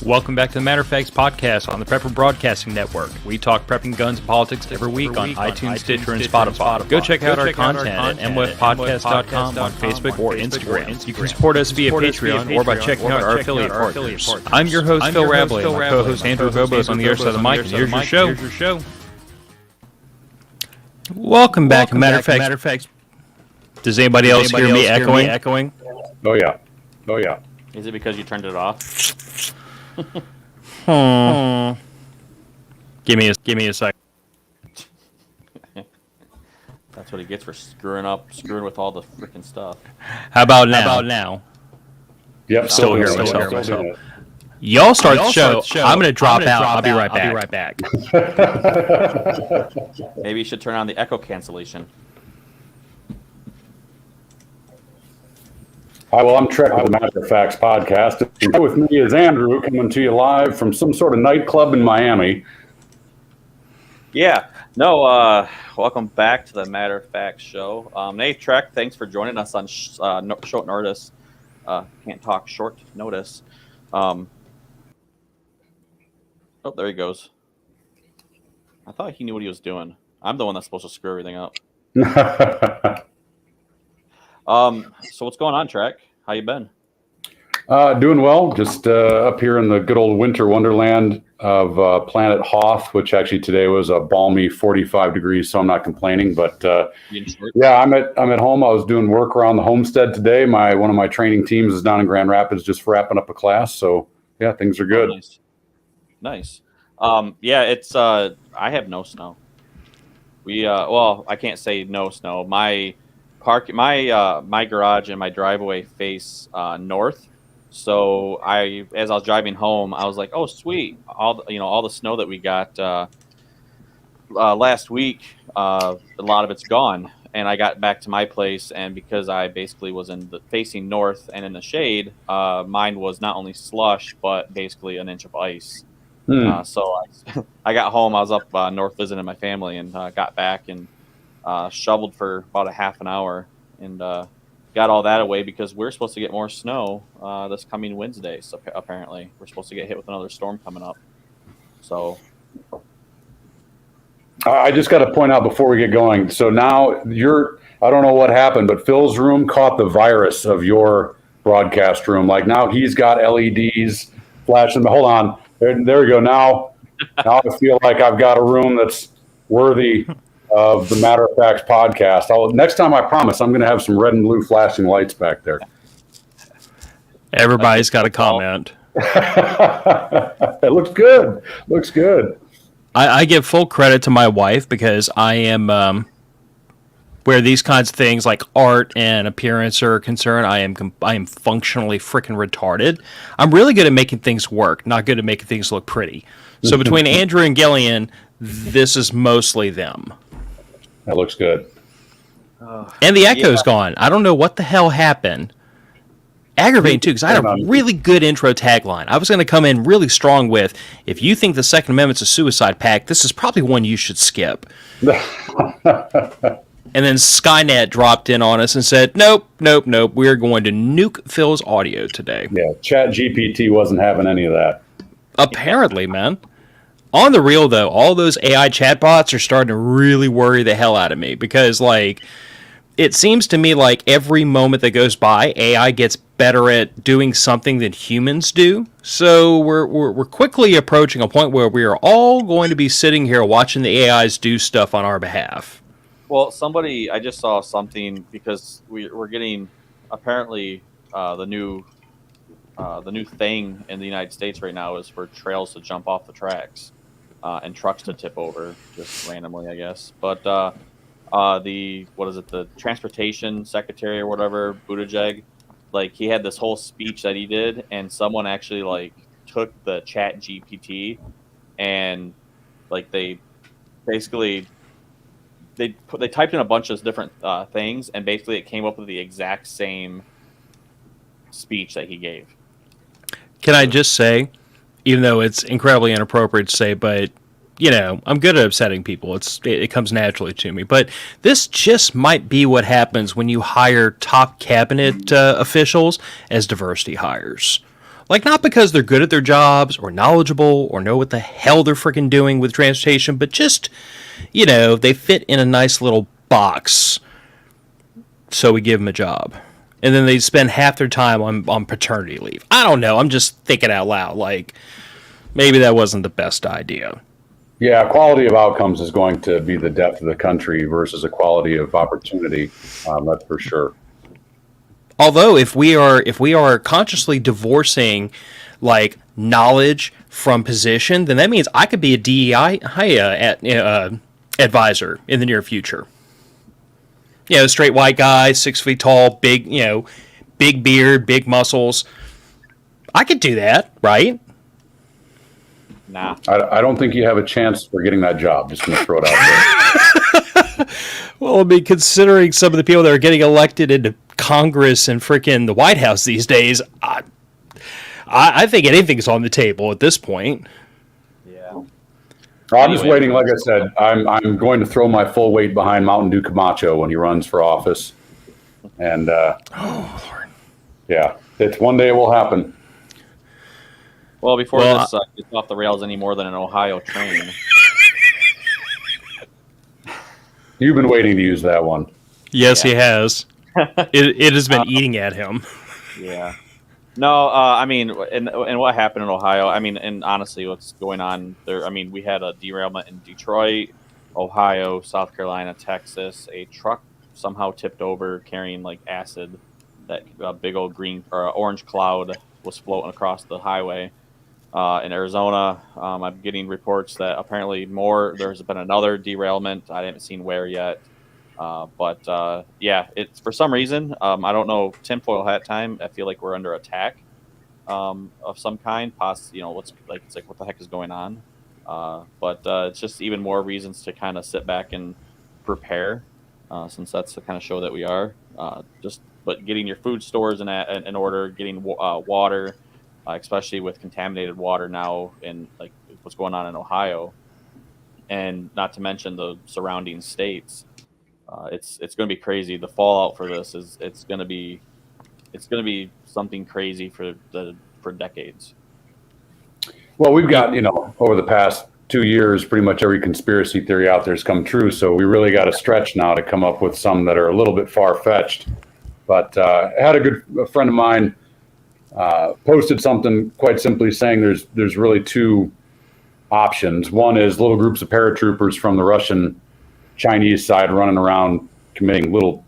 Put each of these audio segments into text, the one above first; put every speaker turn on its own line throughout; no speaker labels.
Welcome back to the Matter of Facts podcast on the Prepper Broadcasting Network. We talk prepping, guns, and politics every week on iTunes, Stitcher, and Spotify. Go check out our content at mwfpodcast.com on Facebook or Instagram. You can support us via Patreon or by checking out our affiliate partners. I'm your host, Phil Rabley, and my co-host Andrew Gobos on the other side of the mic, and here's your show. Welcome back to Matter of Facts. Does anybody else hear me echoing?
Oh yeah.
Is it because you turned it off?
Give me a sec.
That's what he gets for screwing with all the freaking stuff.
How about now?
Yep.
Still hear myself. Y'all start the show. I'm going to drop out. I'll be right back.
Maybe you should turn on the echo cancellation.
Hi, well, I'm Trek with the Matter of Facts podcast. And with me is Andrew, coming to you live from some sort of nightclub in Miami.
Yeah. No, welcome back to the Matter of Facts show. Hey, Trek, thanks for joining us on short notice. Can't talk short notice. Oh, there he goes. I thought he knew what he was doing. I'm the one that's supposed to screw everything up. So what's going on, Trek? How you been?
Doing well. Just up here in the good old winter wonderland of planet Hoth, which actually today was a balmy 45 degrees, so I'm not complaining. But yeah, I'm at home. I was doing work around the homestead today. One of my training teams is down in Grand Rapids, just wrapping up a class. So yeah, things are good.
Oh, nice. Yeah, it's I have no snow. Well, I can't say no snow. My garage and my driveway face north, so as I was driving home, I was like, "Oh, sweet! All the snow that we got last week, a lot of it's gone." And I got back to my place, and because I basically was facing north and in the shade, mine was not only slush but basically an inch of ice. So I got home. I was up north visiting my family, and got back and shoveled for about a half an hour and got all that away because we're supposed to get more snow this coming Wednesday. So apparently we're supposed to get hit with another storm coming up. So
I just got to point out before we get going. So now I don't know what happened, but Phil's room caught the virus of your broadcast room. Like now he's got LEDs flashing. Hold on. There we go. Now I feel like I've got a room that's worthy of the Matter of Facts podcast. Next time, I promise, I'm going to have some red and blue flashing lights back there.
Everybody's got a comment.
It looks good. Looks good.
I give full credit to my wife because I am where these kinds of things like art and appearance are concerned. I am functionally freaking retarded. I'm really good at making things work, not good at making things look pretty. So between Andrew and Gillian, this is mostly them.
That looks good.
And the echo's gone. I don't know what the hell happened. Aggravating, too, because I had a really good intro tagline. I was going to come in really strong with, if you think the Second Amendment's a suicide pact, this is probably one you should skip. And then Skynet dropped in on us and said, nope, we're going to nuke Phil's audio today.
Yeah, ChatGPT wasn't having any of that.
Apparently, man. On the real, though, all those AI chatbots are starting to really worry the hell out of me because, it seems to me like every moment that goes by, AI gets better at doing something than humans do. So we're quickly approaching a point where we are all going to be sitting here watching the AIs do stuff on our behalf.
Well, I just saw something because we're getting apparently the new thing in the United States right now is for trails to jump off the tracks and trucks to tip over just randomly, I guess. But the transportation secretary or whatever, Buttigieg, he had this whole speech that he did, and someone actually took the ChatGPT and they basically. They typed in a bunch of different things, and basically it came up with the exact same speech that he gave.
Can I just say, even though it's incredibly inappropriate to say, but, I'm good at upsetting people. It comes naturally to me. But this just might be what happens when you hire top cabinet officials as diversity hires. Like, not because they're good at their jobs or knowledgeable or know what the hell they're freaking doing with transportation, but just, they fit in a nice little box, so we give them a job. And then they spend half their time on paternity leave. I don't know. I'm just thinking out loud. Like, maybe that wasn't the best idea.
Yeah, quality of outcomes is going to be the depth of the country versus a quality of opportunity. That's for sure.
Although, if we are consciously divorcing like knowledge from position, then that means I could be a DEI advisor in the near future. Straight white guy, 6 feet tall, big, big beard, big muscles. I could do that, right?
Nah.
I don't think you have a chance for getting that job. Just going to throw it out there.
Well, I mean, considering some of the people that are getting elected into Congress and freaking the White House these days, I think anything's on the table at this point.
Yeah.
I'm just waiting. Like I said, I'm going to throw my full weight behind Mountain Dew Camacho when he runs for office. And
oh, Lord.
Yeah, it's one day it will happen.
Well, before this gets off the rails any more than an Ohio train.
You've been waiting to use that one.
Yes, he has. It has been eating at him.
Yeah. No, I mean, and what happened in Ohio, I mean, and honestly, what's going on there, I mean, we had a derailment in Detroit, Ohio, South Carolina, Texas. A truck somehow tipped over carrying like acid. That big old green or orange cloud was floating across the highway. In Arizona, I'm getting reports that apparently there's been another derailment. I haven't seen where yet. But it's for some reason, I don't know, tinfoil hat time. I feel like we're under attack of some kind. It's like, what the heck is going on? But it's just even more reasons to kind of sit back and prepare, since that's the kind of show that we are. But getting your food stores in order, getting water, especially with contaminated water now, and like what's going on in Ohio, and not to mention the surrounding states. It's going to be crazy. The fallout for this is it's going to be something crazy for decades.
Well, we've got, over the past 2 years, pretty much every conspiracy theory out there has come true. So we really got to stretch now to come up with some that are a little bit far-fetched. But I had a friend of mine posted something quite simply saying there's really two options. One is little groups of paratroopers from the Russian Chinese side running around committing little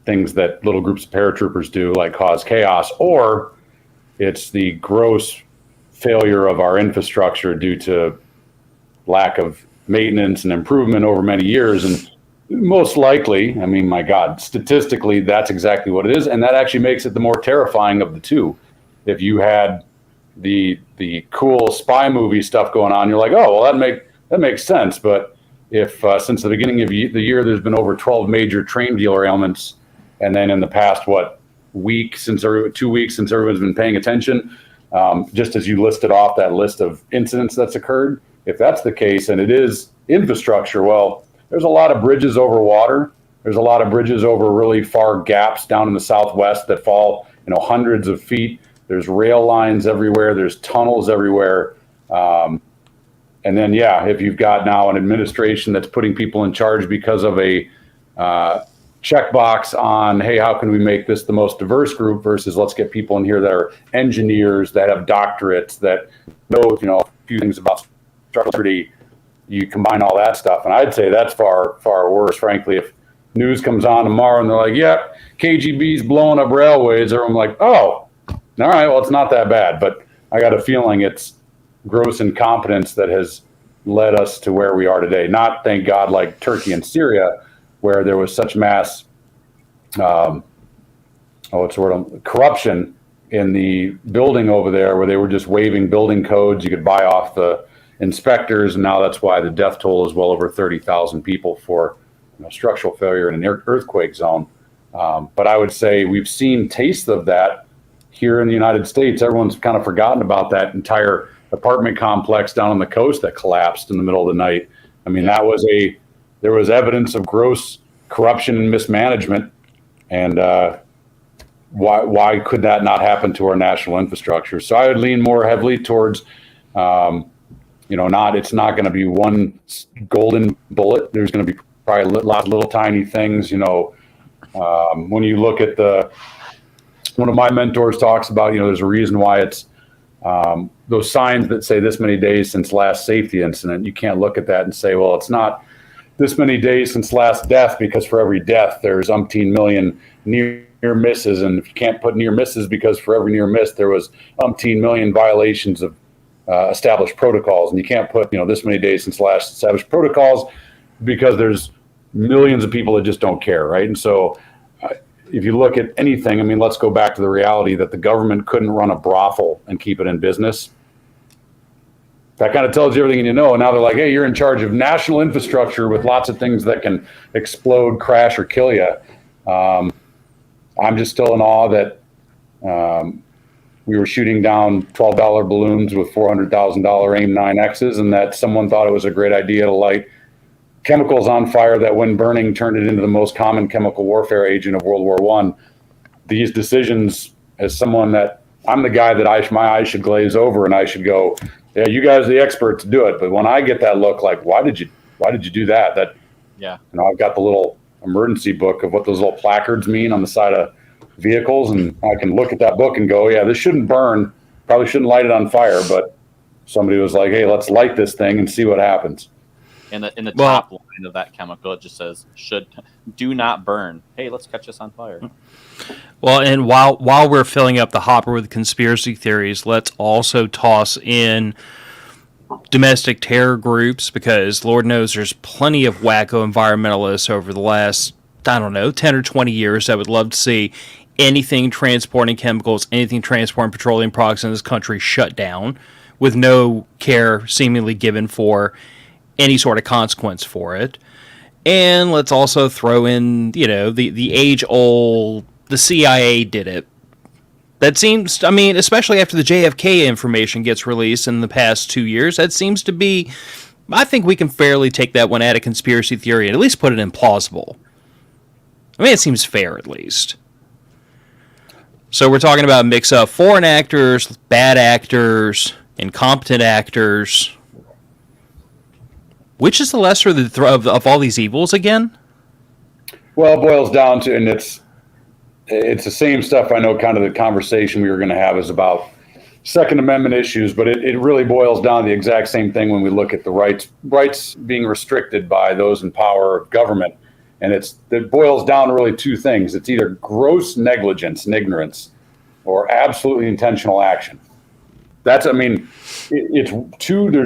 things that little groups of paratroopers do, like cause chaos, or it's the gross failure of our infrastructure due to lack of maintenance and improvement over many years. And most likely, I mean, my God, statistically, that's exactly what it is. And that actually makes it the more terrifying of the two. If you had the cool spy movie stuff going on, you're like, oh, well, that makes sense. But if since the beginning of the year, there's been over 12 major train derailments, and then in the past, 2 weeks since everyone's been paying attention, just as you listed off that list of incidents that's occurred, if that's the case and it is infrastructure, well, there's a lot of bridges over water. There's a lot of bridges over really far gaps down in the Southwest that fall, hundreds of feet. There's rail lines everywhere. There's tunnels everywhere. And then, if you've got now an administration that's putting people in charge because of a checkbox on, hey, how can we make this the most diverse group versus let's get people in here that are engineers, that have doctorates, that know, a few things about structure. You combine all that stuff, and I'd say that's far, far worse, frankly. If news comes on tomorrow and they're like, yeah, KGB's blowing up railways, everyone's like, oh, all right, well, it's not that bad. But I got a feeling it's gross incompetence that has led us to where we are today. Not, thank God, like Turkey and Syria, where there was such mass corruption in the building over there, where they were just waiving building codes. You could buy off the inspectors, and now that's why the death toll is well over 30,000 people for structural failure in an earthquake zone. But I would say we've seen tastes of that here in the United States. Everyone's kind of forgotten about that entire apartment complex down on the coast that collapsed in the middle of the night. I mean, there was evidence of gross corruption and mismanagement, and why could that not happen to our national infrastructure? So I would lean more heavily towards, it's not going to be one golden bullet. There's going to be probably lots of little tiny things. When you look at one of my mentors talks about, there's a reason why it's those signs that say this many days since last safety incident. You can't look at that and say, well, it's not this many days since last death, because for every death there's umpteen million near misses, and if you can't put near misses because for every near miss there was umpteen million violations of established protocols, and you can't put this many days since last established protocols because there's millions of people that just don't care, right? And so if you look at anything, I mean, let's go back to the reality that the government couldn't run a brothel and keep it in business. That kind of tells you everything you know. And now they're like, hey, you're in charge of national infrastructure with lots of things that can explode, crash, or kill you. I'm just still in awe that we were shooting down $12 balloons with $400,000 AIM-9Xs, and that someone thought it was a great idea to light chemicals on fire that, when burning, turned it into the most common chemical warfare agent of World War I. These decisions, as someone that I'm the guy that my eyes should glaze over and I should go, yeah, you guys are the experts, do it. But when I get that look like, why did you do that? I've got the little emergency book of what those little placards mean on the side of vehicles, and I can look at that book and go, yeah, this shouldn't burn, probably shouldn't light it on fire, but somebody was like, hey, let's light this thing and see what happens.
In the top line of that chemical, it just says, do not burn. Hey, let's catch this on fire.
Well, and while we're filling up the hopper with conspiracy theories, let's also toss in domestic terror groups, because Lord knows there's plenty of wacko environmentalists over the last, 10 or 20 years that would love to see anything transporting chemicals, anything transporting petroleum products in this country shut down with no care seemingly given for any sort of consequence for it. And let's also throw in, the age-old, the CIA did it. That seems, especially after the JFK information gets released in the past 2 years, that seems to be, I think we can fairly take that one out of conspiracy theory and at least put it in plausible. It seems fair, at least. So we're talking about a mix of foreign actors, bad actors, incompetent actors. Which is the lesser of all these evils again?
Well, it boils down to, and it's the same stuff. I know kind of the conversation we were going to have is about Second Amendment issues, but it really boils down to the exact same thing when we look at the rights being restricted by those in power of government. And it boils down to really two things. It's either gross negligence and ignorance or absolutely intentional action. There's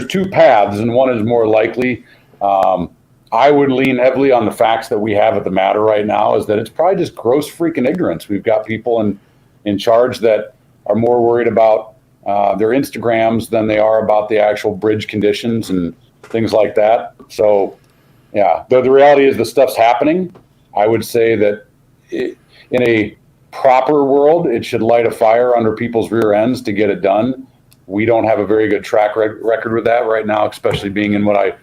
two paths, and one is more likely. I would lean heavily on the facts that we have at the matter right now, is that it's probably just gross freaking ignorance. We've got people in charge that are more worried about their Instagrams than they are about the actual bridge conditions and things like that. So, yeah, the reality is the stuff's happening. I would say that in a proper world, it should light a fire under people's rear ends to get it done. We don't have a very good track record with that right now, especially being in what I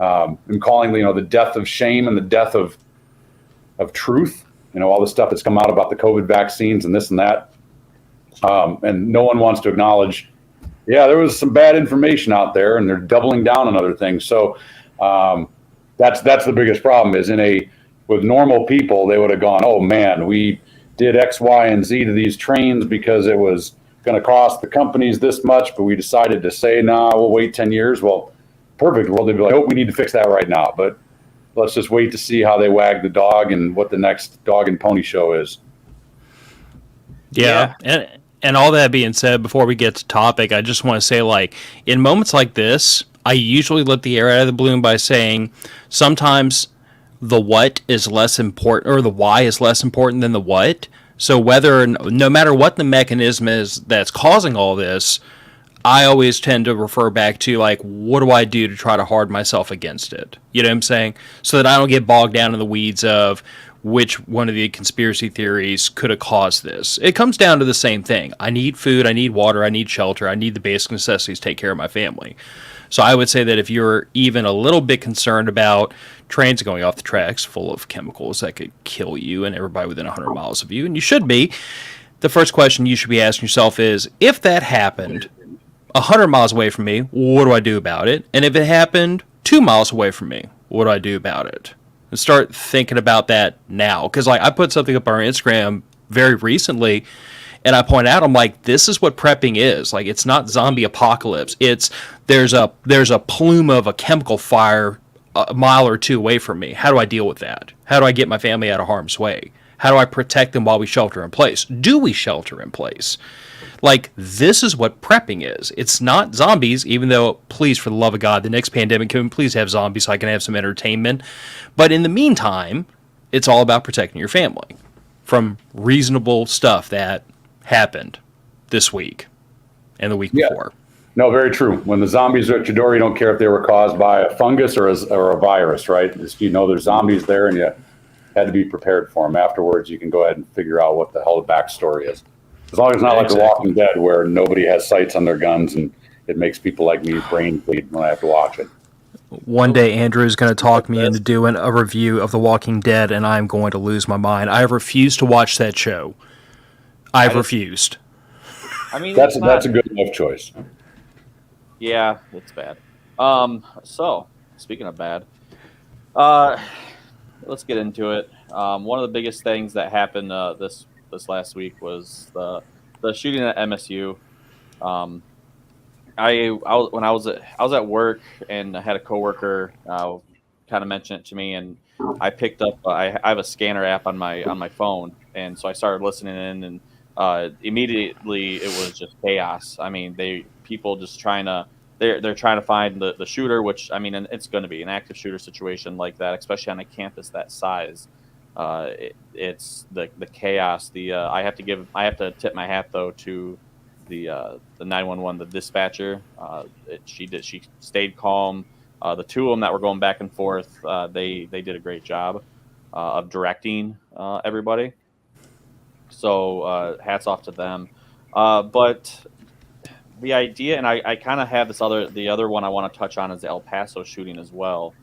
am calling, the death of shame and the death of truth. All the stuff that's come out about the COVID vaccines and this and that. And no one wants to acknowledge, yeah, there was some bad information out there, and they're doubling down on other things. So that's the biggest problem is with normal people, they would have gone, oh man, we did X, Y, and Z to these trains because it was going to cost the companies this much, but we decided to say, nah, we'll wait 10 years. Well, perfect world, they'd be like, oh, we need to fix that right now. But let's just wait to see how they wag the dog and what the next dog and pony show is.
Yeah. And all that being said, before we get to topic, I just want to say, in moments like this, I usually let the air out of the balloon by saying sometimes the what is less important, or the why is less important than the what. So no matter what the mechanism is that's causing all this, I always tend to refer back to, what do I do to try to hard myself against it? You know what I'm saying? So that I don't get bogged down in the weeds of which one of the conspiracy theories could have caused this. It comes down to the same thing. I need food, I need water, I need shelter, I need the basic necessities to take care of my family. So I would say that if you're even a little bit concerned about trains going off the tracks full of chemicals that could kill you and everybody within 100 miles of you, and you should be, the first question you should be asking yourself is, if that happened 100 miles away from me, what do I do about it? And if it happened 2 miles away from me, what do I do about it? And start thinking about that now. Because like I put something up on our Instagram very recently, and I point out, I'm like, this is what prepping is. Like, it's not zombie apocalypse. It's there's a plume of a chemical fire a mile or two away from me. How do I deal with that? How do I get my family out of harm's way? How do I protect them while we shelter in place? Do we shelter in place? Like, this is what prepping is. It's not zombies, even though, please, for the love of God, the next pandemic, can we please have zombies so I can have some entertainment? But in the meantime, it's all about protecting your family from reasonable stuff that happened this week and the week before.
No, very true. When the zombies are at your door, you don't care if they were caused by a fungus or a virus, right? You know there's zombies there, and you had to be prepared for them. Afterwards, you can go ahead and figure out what the hell the backstory is. As long as it's not like The Walking Dead, where nobody has sights on their guns, and it makes people like me brain bleed when I have to watch it.
One day, Andrew is going to talk me into doing a review of The Walking Dead, and I'm going to lose my mind. I have refused to watch that show. I've refused.
I mean,
that's a good enough choice.
Yeah, it's bad. So speaking of bad, let's get into it. One of the biggest things that happened this last week was the shooting at MSU. I was at work, and I had a coworker kind of mention it to me, and I picked up. I have a scanner app on my phone, and so I started listening in, and immediately it was just chaos. I mean, people just they're trying to find the shooter, which, I mean, and it's going to be an active shooter situation like that, especially on a campus that size. It's the chaos. I have to tip my hat though to the 911, the dispatcher. She stayed calm. The two of them that were going back and forth, they did a great job of directing everybody. So hats off to them. But the idea, and I kind of have the other one I want to touch on is the El Paso shooting as well.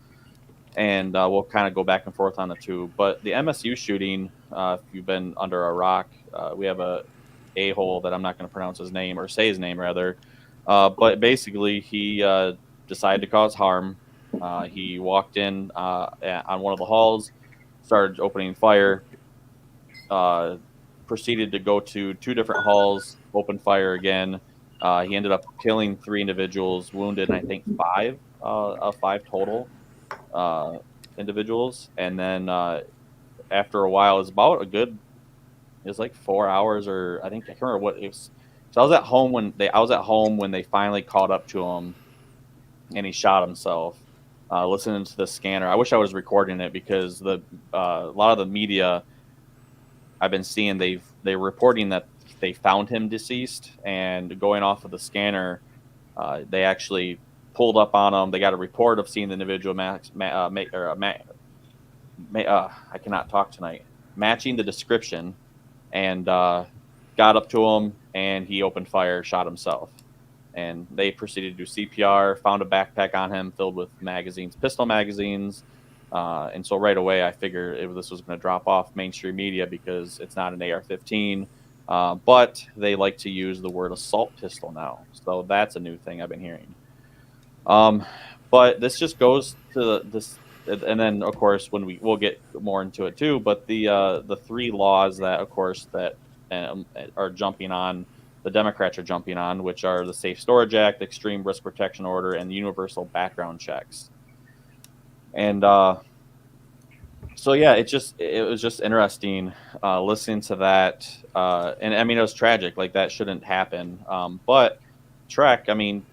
And we'll kind of go back and forth on the two. But the MSU shooting, if you've been under a rock, we have a hole that I'm not going to pronounce his name, or say his name rather. But basically, he decided to cause harm. He walked in on one of the halls, started opening fire, proceeded to go to two different halls, open fire again. He ended up killing 3 individuals, wounded, I think 5 total individuals. And then after a while, it was like 4 hours, or I can't remember what it was. So I was at home when they finally caught up to him, and he shot himself. Listening to the scanner, I wish I was recording it, because a lot of the media I've been seeing, they're reporting that they found him deceased, and going off of the scanner, they actually pulled up on him. They got a report of seeing the individual I cannot talk tonight, matching the description, and got up to him, and he opened fire, shot himself. And they proceeded to do CPR, found a backpack on him filled with magazines, pistol magazines. And so right away, I figured this was going to drop off mainstream media, because it's not an AR-15. But they like to use the word assault pistol now. So that's a new thing I've been hearing. But this just goes to this. And then, of course, when we'll get more into it too, but the 3 laws that, of course, that are jumping on, the Democrats are jumping on, which are the Safe Storage Act, the Extreme Risk Protection Order, and the universal background checks. And so yeah, it was just interesting listening to that. And I mean, it was tragic. Like, that shouldn't happen. But Trek, I mean,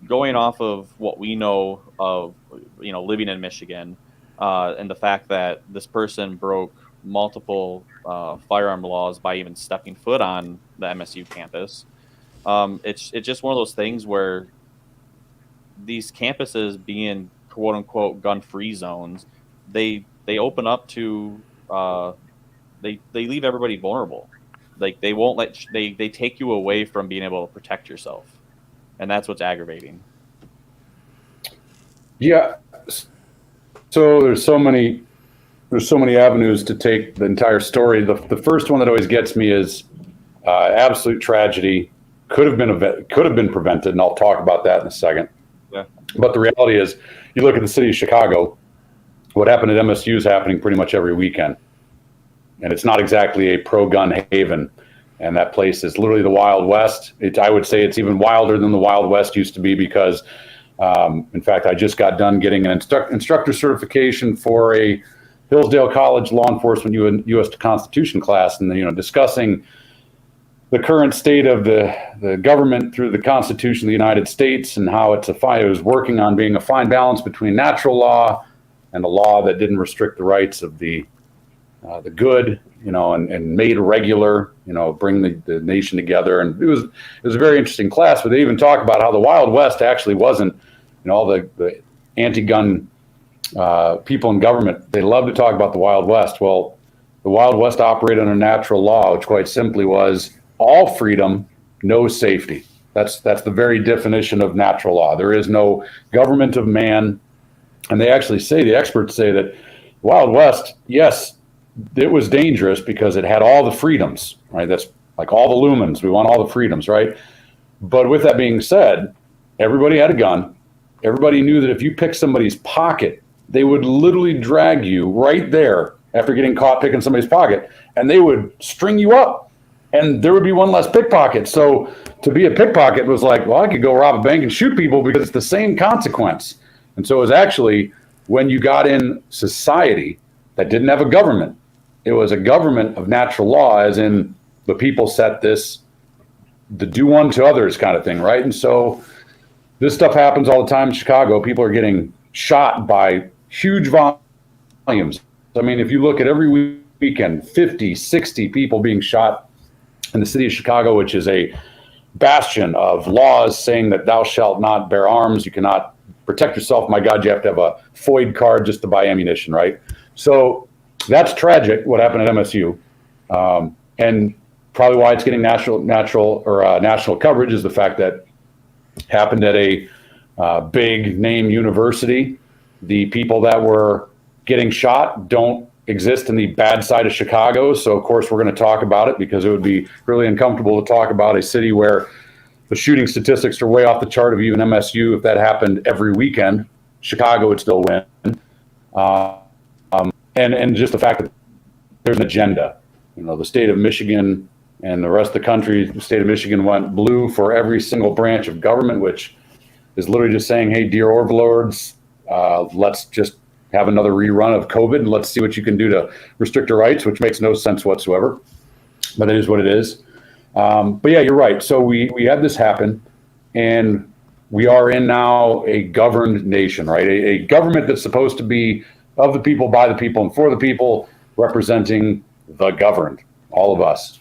going off of what we know of, living in Michigan, and the fact that this person broke multiple firearm laws by even stepping foot on the MSU campus, it's just one of those things where these campuses being quote unquote gun-free zones, they open up to they leave everybody vulnerable. Like, they won't they take you away from being able to protect yourself, and that's what's aggravating.
Yeah. So there's so many avenues to take the entire story. The first one that always gets me is Absolute tragedy. Could have been prevented, and I'll talk about that in a second.
Yeah.
But the reality is, you look at the city of Chicago. What happened at MSU is happening pretty much every weekend, and it's not exactly a pro-gun haven. And that place is literally the Wild West. I would say it's even wilder than the Wild West used to be because, in fact, I just got done getting an instructor certification for a Hillsdale College law enforcement U.S. Constitution class, and discussing the current state of the government through the Constitution of the United States and how it was working on being a fine balance between natural law and a law that didn't restrict the rights of the good, and made regular, bring the nation together. And it was a very interesting class, but they even talk about how the Wild West actually wasn't, all the anti-gun people in government, they love to talk about the Wild West. Well, the Wild West operated under natural law, which quite simply was all freedom, no safety. That's the very definition of natural law. There is no government of man. And they actually say, the experts say that Wild West, yes, it was dangerous because it had all the freedoms, right? That's like all the lumens. We want all the freedoms, right? But with that being said, everybody had a gun. Everybody knew that if you picked somebody's pocket, they would literally drag you right there after getting caught picking somebody's pocket, and they would string you up. And there would be one less pickpocket. So to be a pickpocket was like, well, I could go rob a bank and shoot people because it's the same consequence. And so it was actually when you got in society that didn't have a government, it was a government of natural law, as in the people set the do unto others kind of thing, right? And so this stuff happens all the time in Chicago. People are getting shot by huge volumes. I mean, if you look at every weekend, 50, 60 people being shot in the city of Chicago, which is a bastion of laws saying that thou shalt not bear arms. You cannot protect yourself. My God, you have to have a FOID card just to buy ammunition, right? So that's tragic, what happened at MSU. And probably why it's getting national coverage is the fact that it happened at a big name university. The people that were getting shot don't exist in the bad side of Chicago. So of course we're going to talk about it because it would be really uncomfortable to talk about a city where the shooting statistics are way off the chart of even MSU. If that happened every weekend, Chicago would still win. And just the fact that there's an agenda, the state of Michigan and the rest of the country, the state of Michigan went blue for every single branch of government, which is literally just saying, hey, dear overlords, let's just have another rerun of COVID and let's see what you can do to restrict your rights, which makes no sense whatsoever. But it is what it is. But yeah, you're right. So we had this happen, and we are in now a governed nation, right? A government that's supposed to be of the people, by the people, and for the people, representing the governed, all of us.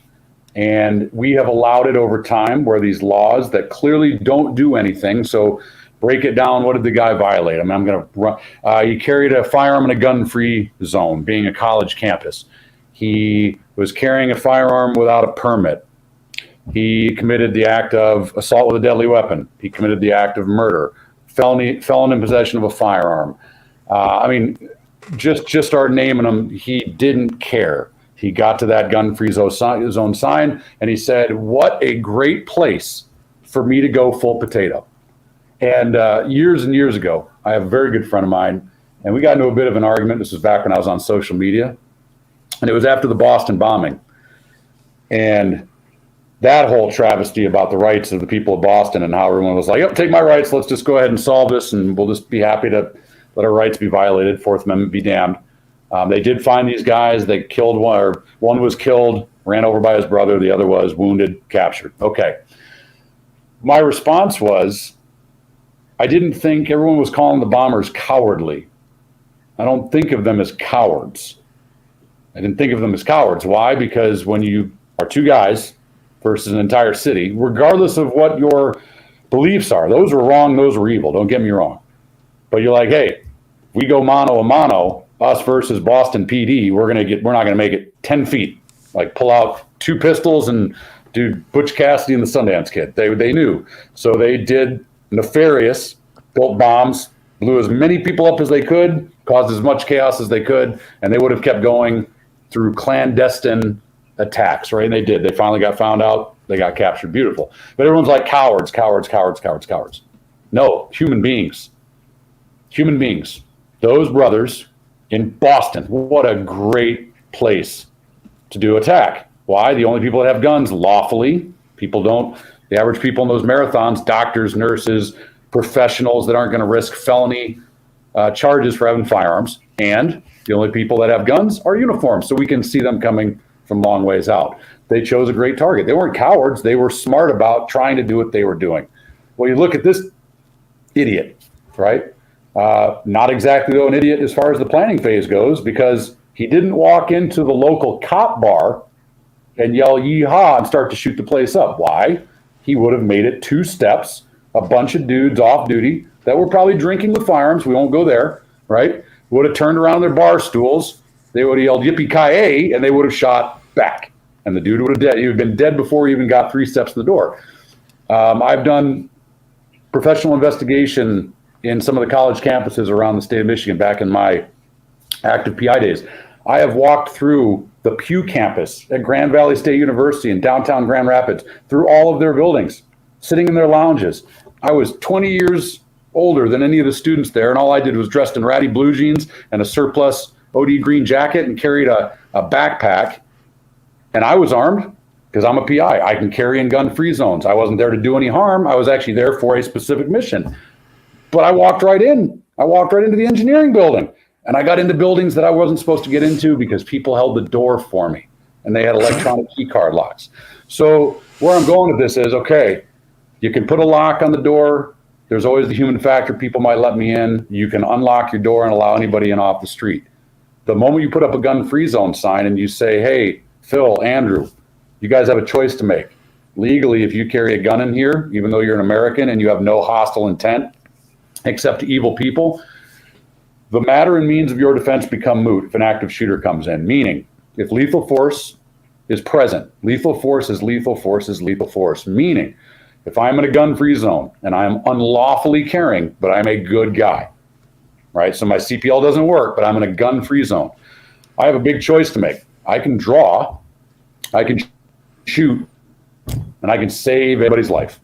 And we have allowed it over time where these laws that clearly don't do anything. So break it down. What did the guy violate? I mean, I'm going to run. He carried a firearm in a gun-free zone, being a college campus. He was carrying a firearm without a permit. He committed the act of assault with a deadly weapon. He committed the act of murder. Felon in possession of a firearm. I mean, just start naming them. He didn't care. He got to that gun-free zone sign, and he said, what a great place for me to go full potato. And years and years ago, I have a very good friend of mine, and we got into a bit of an argument. This was back when I was on social media, and it was after the Boston bombing. And that whole travesty about the rights of the people of Boston and how everyone was like, yep, take my rights. Let's just go ahead and solve this, and we'll just be happy to let our rights be violated. Fourth Amendment be damned. They did find these guys. They killed one, or one was killed, ran over by his brother. The other was wounded, captured. Okay. My response was, I didn't think everyone was calling the bombers cowardly. I don't think of them as cowards. I didn't think of them as cowards. Why? Because when you are two guys versus an entire city, regardless of what your beliefs are, those were wrong, those were evil. Don't get me wrong. But you're like, hey, we go mano a mano, us versus Boston PD, we're not gonna make it 10 feet. Like pull out two pistols and do Butch Cassidy and the Sundance Kid. They knew. So they did nefarious, built bombs, blew as many people up as they could, caused as much chaos as they could, and they would have kept going through clandestine attacks, right? And they did. They finally got found out. They got captured. Beautiful. But everyone's like cowards, cowards, cowards, cowards, cowards. No, human beings. Human beings. Those brothers in Boston, what a great place to do attack. Why? The only people that have guns lawfully. People don't. The average people in those marathons, doctors, nurses, professionals that aren't going to risk felony charges for having firearms. And the only people that have guns are uniformed, so we can see them coming from long ways out. They chose a great target. They weren't cowards. They were smart about trying to do what they were doing. Well, you look at this idiot, right? Not exactly, though, an idiot as far as the planning phase goes, because he didn't walk into the local cop bar and yell yeehaw and start to shoot the place up. Why? He would have made it 2 steps, a bunch of dudes off duty that were probably drinking with firearms. We won't go there, right? Would have turned around their bar stools. They would have yelled yippee-ki-yay, and they would have shot back. And the dude would have dead. He would have been dead before he even got 3 steps to the door. I've done professional investigation in some of the college campuses around the state of Michigan back in my active PI days. I have walked through the Pew campus at Grand Valley State University in downtown Grand Rapids, through all of their buildings, sitting in their lounges. I was 20 years older than any of the students there, and all I did was dressed in ratty blue jeans and a surplus OD green jacket and carried a backpack. And I was armed because I'm a PI. I can carry in gun-free zones. I wasn't there to do any harm. I was actually there for a specific mission. But I walked right in. I walked right into the engineering building. And I got into buildings that I wasn't supposed to get into because people held the door for me. And they had electronic key card locks. So where I'm going with this is, okay, you can put a lock on the door. There's always the human factor. People might let me in. You can unlock your door and allow anybody in off the street. The moment you put up a gun-free zone sign and you say, hey, Phil, Andrew, you guys have a choice to make. Legally, if you carry a gun in here, even though you're an American and you have no hostile intent except to evil people, the matter and means of your defense become moot if an active shooter comes in. Meaning, if lethal force is present, lethal force is lethal force is lethal force. Meaning, if I'm in a gun-free zone and I am unlawfully carrying, but I'm a good guy, right? So my CPL doesn't work, but I'm in a gun-free zone. I have a big choice to make. I can draw, I can shoot, and I can save everybody's life.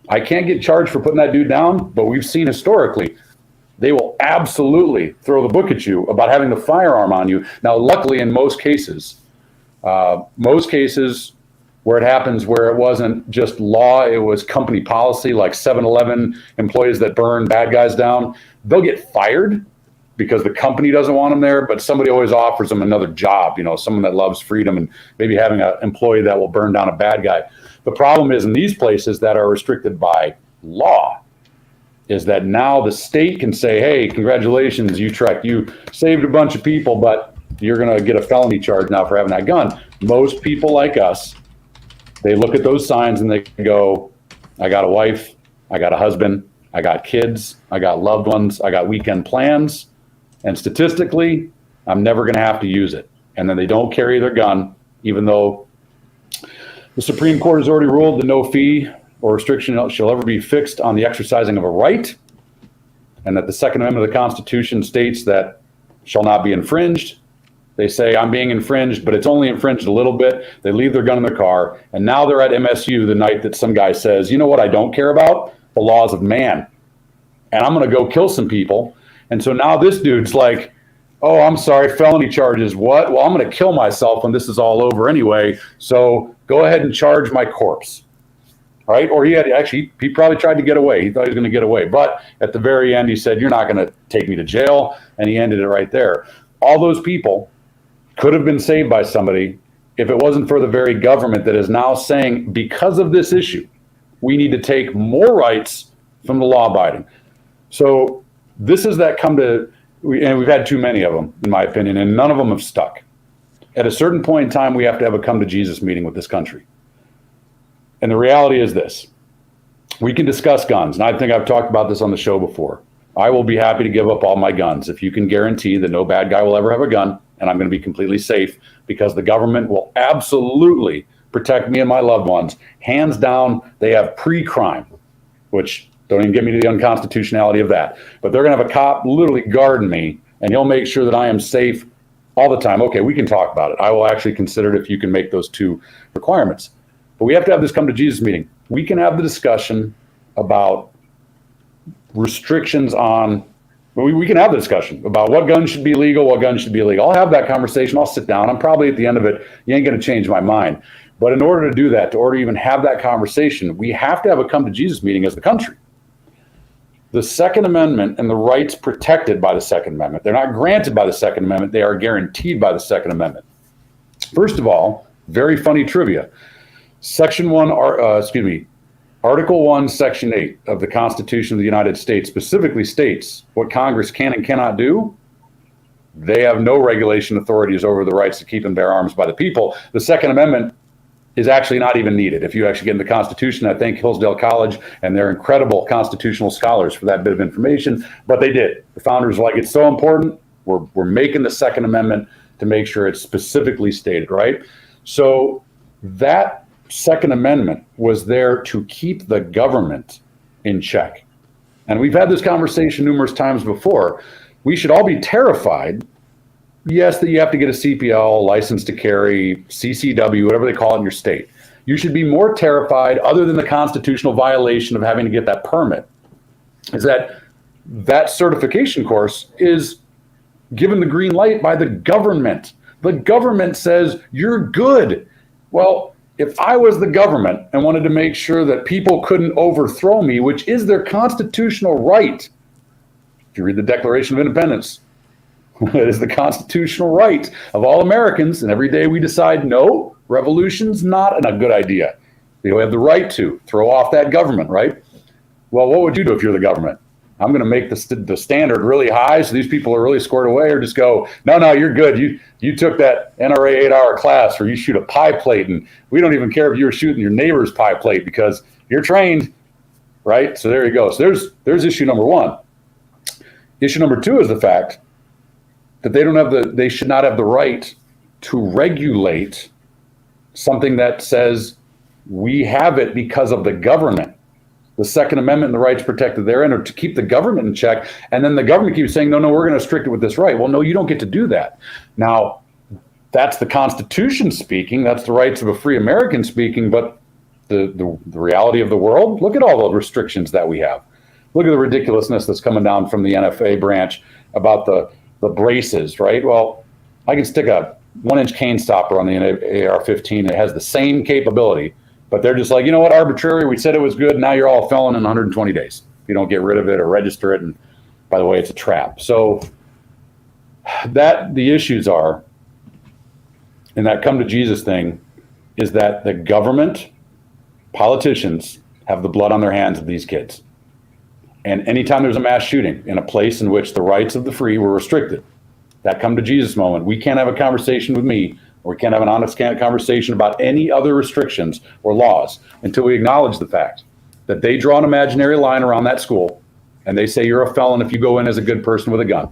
I can't get charged for putting that dude down, but we've seen historically, they will absolutely throw the book at you about having the firearm on you. Now, luckily, in most cases where it happens where it wasn't just law, it was company policy, like 7-Eleven employees that burn bad guys down, they'll get fired because the company doesn't want them there, but somebody always offers them another job, someone that loves freedom and maybe having an employee that will burn down a bad guy. The problem is in these places that are restricted by law is that now the state can say, hey, congratulations, Utrecht, you saved a bunch of people, but you're going to get a felony charge now for having that gun. Most people like us, they look at those signs and they go, I got a wife, I got a husband, I got kids, I got loved ones, I got weekend plans, and statistically, I'm never going to have to use it. And then they don't carry their gun, even though the Supreme Court has already ruled that no fee or restriction shall ever be fixed on the exercising of a right, and that the Second Amendment of the Constitution states that shall not be infringed. They say, I'm being infringed, but it's only infringed a little bit. They leave their gun in their car, and now they're at MSU the night that some guy says, you know what I don't care about? The laws of man. And I'm going to go kill some people. And so now this dude's like, oh, I'm sorry, felony charges. What? Well, I'm going to kill myself when this is all over anyway. So go ahead and charge my corpse. Right? Or he probably tried to get away. He thought he was going to get away. But at the very end, he said, you're not going to take me to jail. And he ended it right there. All those people could have been saved by somebody if it wasn't for the very government that is now saying, because of this issue, we need to take more rights from the law-abiding. So this is that and we've had too many of them, in my opinion, and none of them have stuck. At a certain point in time, we have to have a come to Jesus meeting with this country. And the reality is this. We can discuss guns, and I think I've talked about this on the show before. I will be happy to give up all my guns if you can guarantee that no bad guy will ever have a gun, and I'm going to be completely safe because the government will absolutely protect me and my loved ones. Hands down, they have pre-crime, which don't even get me to the unconstitutionality of that. But they're going to have a cop literally guarding me, and he'll make sure that I am safe all the time. Okay, we can talk about it. I will actually consider it if you can make those two requirements. But we have to have this come to Jesus meeting. We can have the discussion about restrictions on, we can have the discussion about what guns should be legal, what guns should be illegal. I'll have that conversation. I'll sit down. I'm probably at the end of it. You ain't going to change my mind. But in order to do that, to order to even have that conversation, we have to have a come to Jesus meeting as the country. The Second Amendment and the rights protected by the Second Amendment, they're not granted by the Second Amendment, they are guaranteed by the Second Amendment. First of all, very funny trivia. Article 1, Section 8 of the Constitution of the United States specifically states what Congress can and cannot do. They have no regulation authorities over the rights to keep and bear arms by the people. The Second Amendment is actually not even needed. If you actually get in the Constitution, I thank Hillsdale College and their incredible constitutional scholars for that bit of information, but they did. The founders were like, it's so important, we're making the Second Amendment to make sure it's specifically stated, right? So that Second Amendment was there to keep the government in check. And we've had this conversation numerous times before. We should all be terrified, yes, that you have to get a CPL, license to carry, CCW, whatever they call it in your state. You should be more terrified, other than the constitutional violation of having to get that permit, is that certification course is given the green light by the government. The government says you're good. Well, if I was the government and wanted to make sure that people couldn't overthrow me, which is their constitutional right, if you read the Declaration of Independence, it is the constitutional right of all Americans, and every day we decide, no, revolution's not a good idea. You have the right to throw off that government, right? Well, what would you do if you're the government? I'm going to make the standard really high so these people are really squared away, or just go, no, you're good. You took that NRA 8-hour class where you shoot a pie plate, and we don't even care if you were shooting your neighbor's pie plate because you're trained, right? So there you go. So there's issue number one. Issue number two is the fact that they should not have the right to regulate something that says we have it because of the government. The Second Amendment and the rights protected therein are to keep the government in check. And then the government keeps saying, no, we're going to restrict it with this right. Well, no, you don't get to do that. Now, that's the Constitution speaking. That's the rights of a free American speaking. But the reality of the world, look at all the restrictions that we have. Look at the ridiculousness that's coming down from the NFA branch about the braces, right? Well, I can stick a 1-inch cane stopper on the AR-15. It has the same capability, but they're just like, you know what, arbitrary. We said it was good. Now you're all a felon in 120 days. If you don't get rid of it or register it. And by the way, it's a trap. So the issues are, and that come to Jesus thing, is that the government, politicians have the blood on their hands of these kids. And anytime there's a mass shooting in a place in which the rights of the free were restricted, that come to Jesus moment, we can't have a conversation with me, or we can't have an honest conversation about any other restrictions or laws until we acknowledge the fact that they draw an imaginary line around that school and they say you're a felon if you go in as a good person with a gun.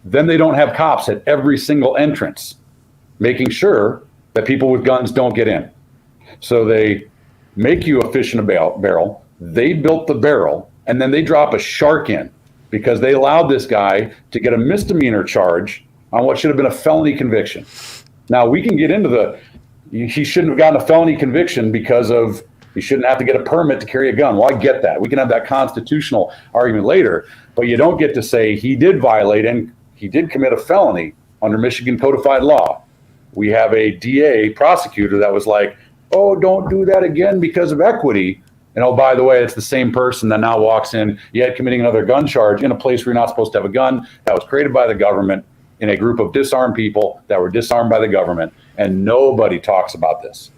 Then they don't have cops at every single entrance making sure that people with guns don't get in. So they make you a fish in a barrel. They built the barrel, and then they drop a shark in because they allowed this guy to get a misdemeanor charge on what should have been a felony conviction. Now, we can get into he shouldn't have gotten a felony conviction because of he shouldn't have to get a permit to carry a gun. Well, I get that. We can have that constitutional argument later, but you don't get to say he did violate and he did commit a felony under Michigan codified law. We have a DA prosecutor that was like, oh, don't do that again because of equity. And oh, by the way, it's the same person that now walks in yet committing another gun charge in a place where you're not supposed to have a gun that was created by the government in a group of disarmed people that were disarmed by the government. And nobody talks about this.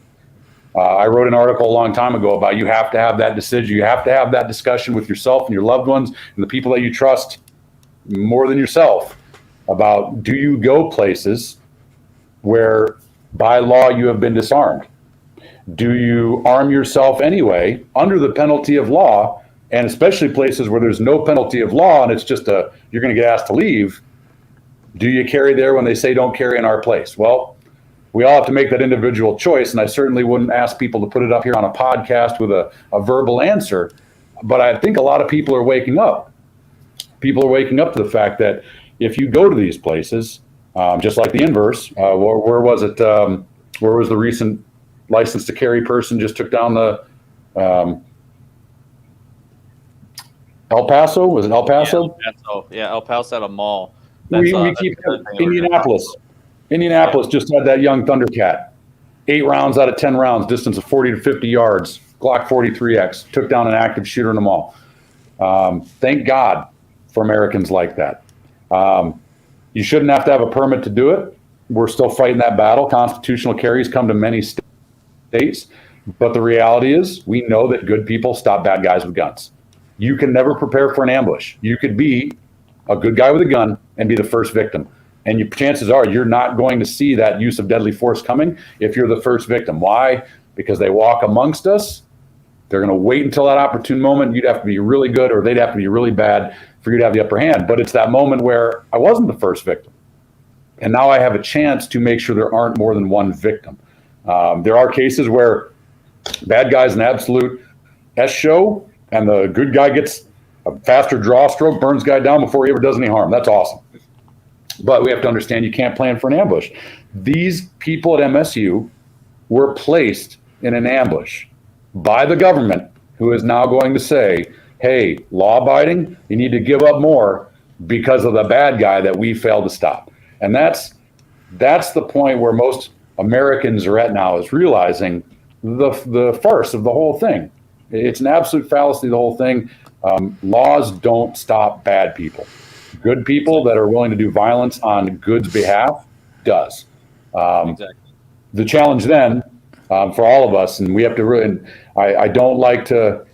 I wrote an article a long time ago about you have to have that decision. You have to have that discussion with yourself and your loved ones and the people that you trust more than yourself about, do you go places where by law you have been disarmed? Do you arm yourself anyway under the penalty of law, and especially places where there's no penalty of law and it's just you're going to get asked to leave? Do you carry there when they say don't carry in our place? Well, we all have to make that individual choice, and I certainly wouldn't ask people to put it up here on a podcast with a verbal answer, but I think a lot of people are waking up. People are waking up to the fact that if you go to these places, Just like the inverse. Where was it? Where was the recent license to carry person just took down the El Paso? Was it El Paso?
Yeah, El Paso at a mall.
We keep Indianapolis. Indianapolis just had that young Thundercat. 8 rounds out of 10 rounds, distance of 40 to 50 yards. Glock 43X took down an active shooter in the mall. Thank God for Americans like that. You shouldn't have to have a permit to do it. We're still fighting that battle. Constitutional carries come to many states, but the reality is we know that good people stop bad guys with guns. You can never prepare for an ambush. You could be a good guy with a gun and be the first victim. And chances are you're not going to see that use of deadly force coming if you're the first victim. Why? Because they walk amongst us. They're going to wait until that opportune moment. You'd have to be really good or they'd have to be really bad for you to have the upper hand. But it's that moment where I wasn't the first victim. And now I have a chance to make sure there aren't more than one victim. There are cases where bad guy's an absolute S show and the good guy gets a faster draw stroke, burns guy down before he ever does any harm. That's awesome. But we have to understand you can't plan for an ambush. These people at MSU were placed in an ambush by the government, who is now going to say, hey, law abiding, you need to give up more because of the bad guy that we failed to stop. And that's the point where most Americans are at now, is realizing the farce of the whole thing. It's an absolute fallacy, the whole thing. Laws don't stop bad people. Good people that are willing to do violence on good's behalf does.
Exactly.
The challenge then for all of us, and we have to really, I don't like to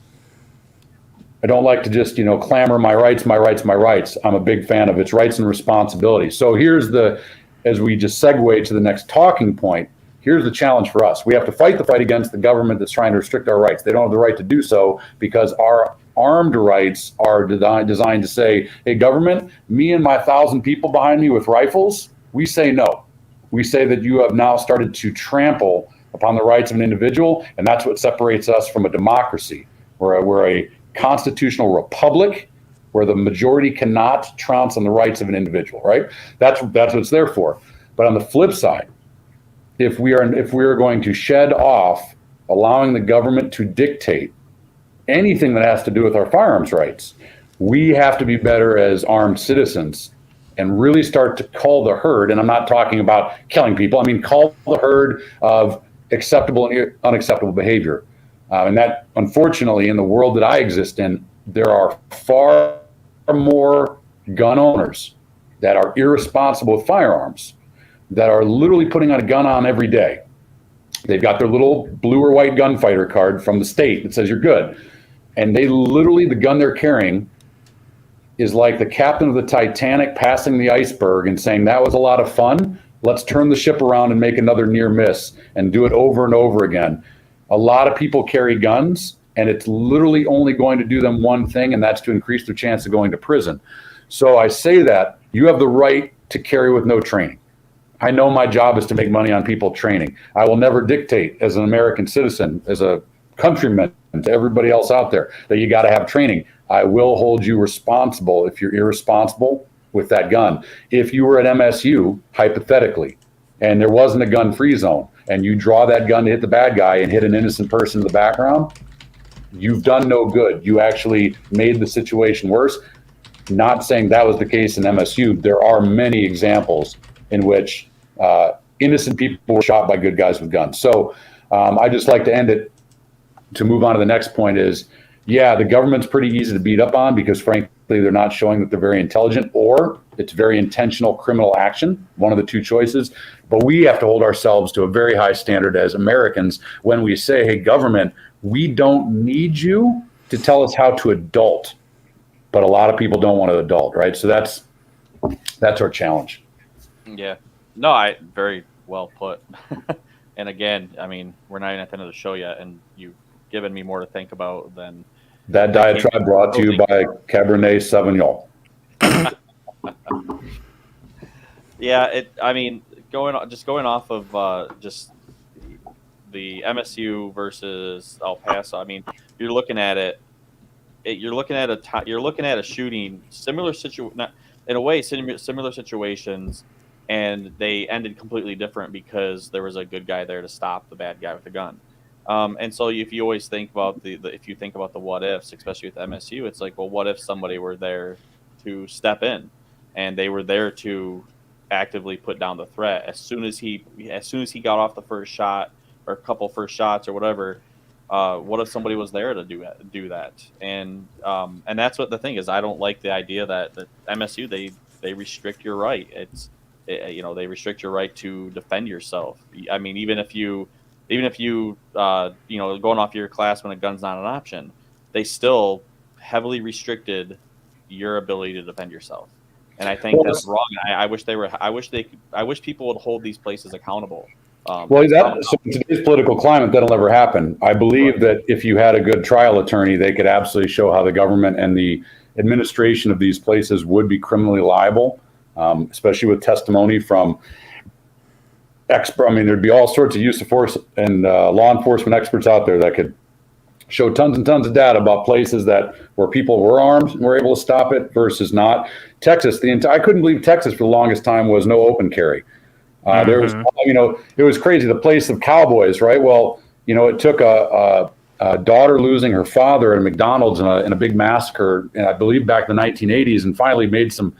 just, clamor my rights. I'm a big fan of its rights and responsibilities. So as we just segue to the next talking point, here's the challenge for us. We have to fight the fight against the government that's trying to restrict our rights. They don't have the right to do so because our armed rights are designed to say, hey, government, me and my 1,000 people behind me with rifles, we say no. We say that you have now started to trample upon the rights of an individual, and that's what separates us from a democracy. We're a constitutional republic where the majority cannot trounce on the rights of an individual, right? That's what it's there for. But on the flip side, if we are going to shed off allowing the government to dictate anything that has to do with our firearms rights, we have to be better as armed citizens and really start to cull the herd. And I'm not talking about killing people. I mean, cull the herd of acceptable and unacceptable behavior. And that, unfortunately, in the world that I exist in, there are far more gun owners that are irresponsible with firearms, that are literally putting on a gun on every day. They've got their little blue or white gunfighter card from the state that says you're good. And they literally, the gun they're carrying is like the captain of the Titanic passing the iceberg and saying, that was a lot of fun. Let's turn the ship around and make another near miss and do it over and over again. A lot of people carry guns, and it's literally only going to do them one thing, and that's to increase their chance of going to prison. So I say that you have the right to carry with no training. I know my job is to make money on people training. I will never dictate as an American citizen, as a countryman, to everybody else out there that you got to have training. I will hold you responsible if you're irresponsible with that gun. If you were at MSU, hypothetically, and there wasn't a gun-free zone, and you draw that gun to hit the bad guy and hit an innocent person in the background, you've done no good. You actually made the situation worse. Not saying that was the case in MSU. There are many examples in which innocent people were shot by good guys with guns. So I just like to end it to move on to the next point is, yeah, the government's pretty easy to beat up on because, frankly, they're not showing that they're very intelligent, or it's very intentional criminal action, one of the two choices. But we have to hold ourselves to a very high standard as Americans when we say, hey, government, we don't need you to tell us how to adult. But a lot of people don't want to adult, right? So that's our challenge.
Yeah. No, I very well put. And again, I mean, we're not even at the end of the show yet, and you've given me more to think about than
that diatribe brought to you by Cabernet Sauvignon.
Yeah, I mean, going off of just the MSU versus El Paso. I mean, you're looking at a shooting similar situations and they ended completely different because there was a good guy there to stop the bad guy with the gun. And so if you always think about if you think about the what ifs, especially with MSU, it's like, well, what if somebody were there to step in, and they were there to actively put down the threat as soon as he got off the first shot or a couple first shots or whatever. What if somebody was there to do that? And that's what the thing is. I don't like the idea that MSU they restrict your right. They restrict your right to defend yourself. I mean, even if you going off your class when a gun's not an option, they still heavily restricted your ability to defend yourself. And I think that's wrong. I wish people would hold these places accountable.
So in today's political climate, that'll never happen. I believe that if you had a good trial attorney, they could absolutely show how the government and the administration of these places would be criminally liable, especially with testimony from expert. I mean, there'd be all sorts of use of force and law enforcement experts out there that could show tons and tons of data about places where people were armed and were able to stop it versus not. Texas, I couldn't believe Texas for the longest time was no open carry. There was, it was crazy. The place of cowboys, right? Well, it took a daughter losing her father at a McDonald's in a big massacre, and I believe back in the 1980s, and finally made some,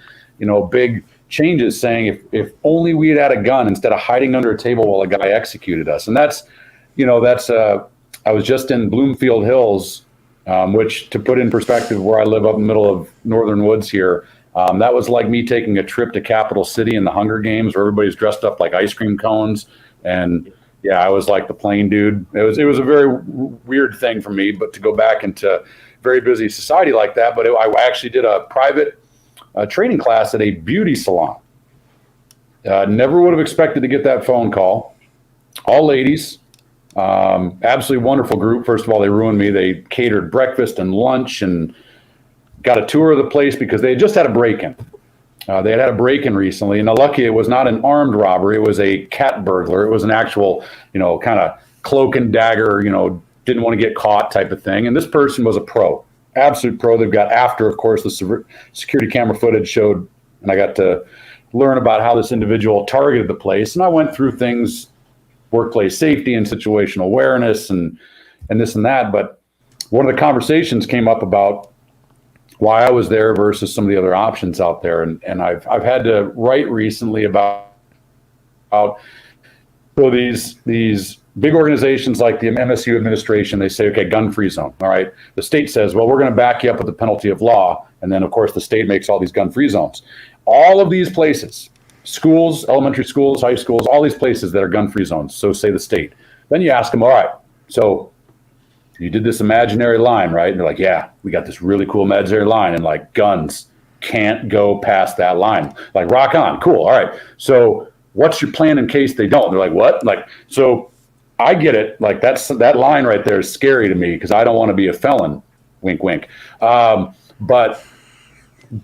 big changes saying if only we had a gun instead of hiding under a table while a guy executed us. And that's I was just in Bloomfield Hills, which, to put in perspective, where I live up in the middle of northern woods here, that was like me taking a trip to Capital City in the Hunger Games, where everybody's dressed up like ice cream cones. And yeah, I was like the plain dude. It was a very weird thing for me, but to go back into very busy society like that. But I actually did a private training class at a beauty salon. Never would have expected to get that phone call. All ladies, absolutely wonderful group. First of all, they ruined me. They catered breakfast and lunch and got a tour of the place because they had just had a break-in. They had a break-in recently, and lucky it was not an armed robbery. It was a cat burglar. It was an actual, kind of cloak and dagger, didn't want to get caught type of thing. And this person was a pro, absolute pro. They've got after, of course, the security camera footage showed, and I got to learn about how this individual targeted the place. And I went through things, workplace safety and situational awareness and this and that. But one of the conversations came up about why I was there versus some of the other options out there. And I've had to write recently about so these big organizations like the MSU administration, they say, okay, gun-free zone. All right. The state says, well, we're going to back you up with the penalty of law. And then, of course, the state makes all these gun-free zones. All of these places, schools, elementary schools, high schools, all these places that are gun-free zones, so say the state. Then you ask them, all right, so you did this imaginary line, right? And they're like, yeah, we got this really cool imaginary line, and like guns can't go past that line. Like, rock on, cool, all right. So what's your plan in case they don't? They're like, what? Like, so I get it. Like that line right there is scary to me because I don't want to be a felon. Wink, wink. But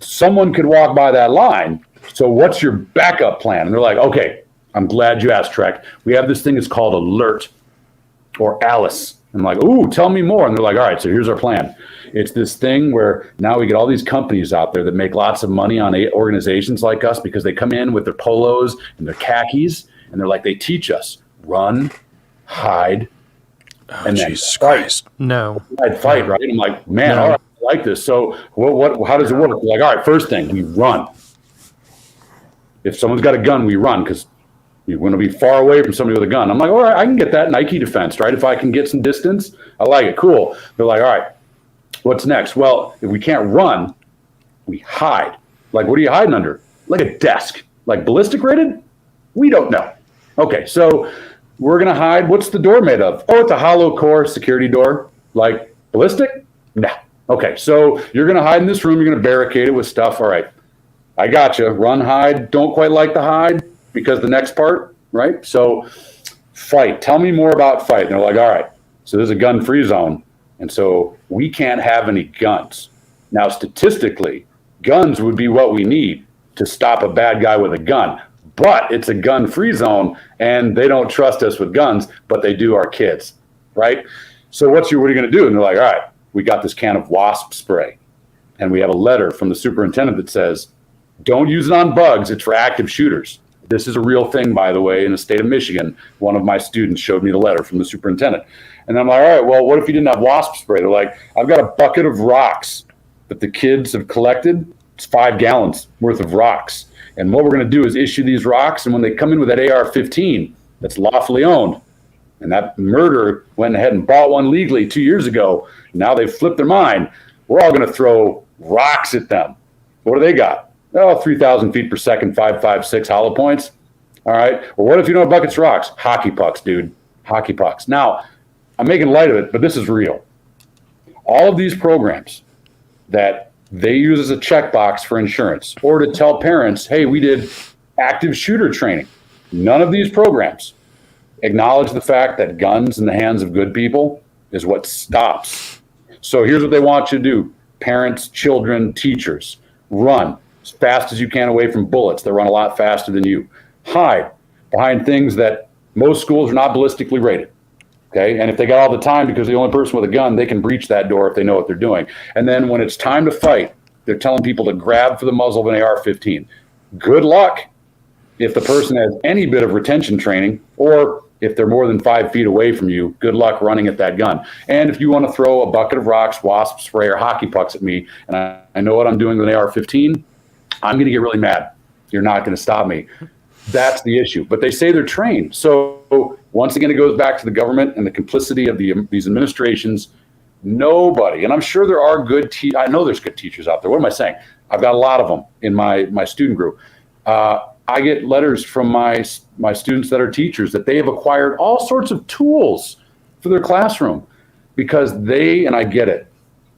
someone could walk by that line. So what's your backup plan? And they're like, okay, I'm glad you asked, Trek. We have this thing that's called Alert or Alice. I'm like, ooh, tell me more. And they're like, all right, so here's our plan. It's this thing where now we get all these companies out there that make lots of money on organizations like us because they come in with their polos and their khakis, and they're like, they teach us run, hide, and then
Jesus Christ.
No.
I'd fight, right? I'm like, man, all right, I like this. So how does it work? We're like, all right, first thing, we run. If someone's got a gun, we run because you want to be far away from somebody with a gun. I'm like, all right, I can get that Nike defense, right? If I can get some distance, I like it. Cool. They're like, all right, what's next? Well, if we can't run, we hide. Like, what are you hiding under? Like a desk. Like ballistic rated? We don't know. Okay, so we're going to hide. What's the door made of? Oh, it's a hollow core security door. Like ballistic? Nah. Okay, so you're going to hide in this room. You're going to barricade it with stuff. All right, I got you. Run, hide. Don't quite like the hide because the next part, right? So fight. Tell me more about fight. And they're like, all right, so there's a gun-free zone. And so we can't have any guns. Now, statistically, guns would be what we need to stop a bad guy with a gun. But it's a gun-free zone, and they don't trust us with guns, but they do our kids, right? So what are you going to do? And they're like, all right, we got this can of wasp spray. And we have a letter from the superintendent that says, don't use it on bugs. It's for active shooters. This is a real thing, by the way, in the state of Michigan. One of my students showed me the letter from the superintendent. And I'm like, all right, well, what if you didn't have wasp spray? They're like, I've got a bucket of rocks that the kids have collected. It's 5 gallons worth of rocks. And what we're going to do is issue these rocks. And when they come in with that AR-15 that's lawfully owned, and that murderer went ahead and bought one legally 2 years ago, now they've flipped their mind. We're all going to throw rocks at them. What do they got? Oh, 3,000 feet per second, 5.56 hollow points. All right. Well, what if you don't have buckets of rocks? Hockey pucks, dude. Hockey pucks. Now, I'm making light of it, but this is real. All of these programs that they use as a checkbox for insurance or to tell parents, hey, we did active shooter training. None of these programs acknowledge the fact that guns in the hands of good people is what stops. So here's what they want you to do. Parents, children, teachers, run as fast as you can away from bullets that run a lot faster than you. Hide behind things that most schools are not ballistically rated. Okay. And if they got all the time because the only person with a gun, they can breach that door if they know what they're doing. And then when it's time to fight, they're telling people to grab for the muzzle of an AR-15. Good luck if the person has any bit of retention training, or if they're more than 5 feet away from you, good luck running at that gun. And if you want to throw a bucket of rocks, wasp spray, or hockey pucks at me, and I know what I'm doing with an AR-15, I'm going to get really mad. You're not going to stop me. That's the issue. But they say they're trained. So once again, it goes back to the government and the complicity of these administrations. Nobody, and I'm sure there are good I know there's good teachers out there. What am I saying? I've got a lot of them in my student group. I get letters from my students that are teachers that they have acquired all sorts of tools for their classroom because and I get it,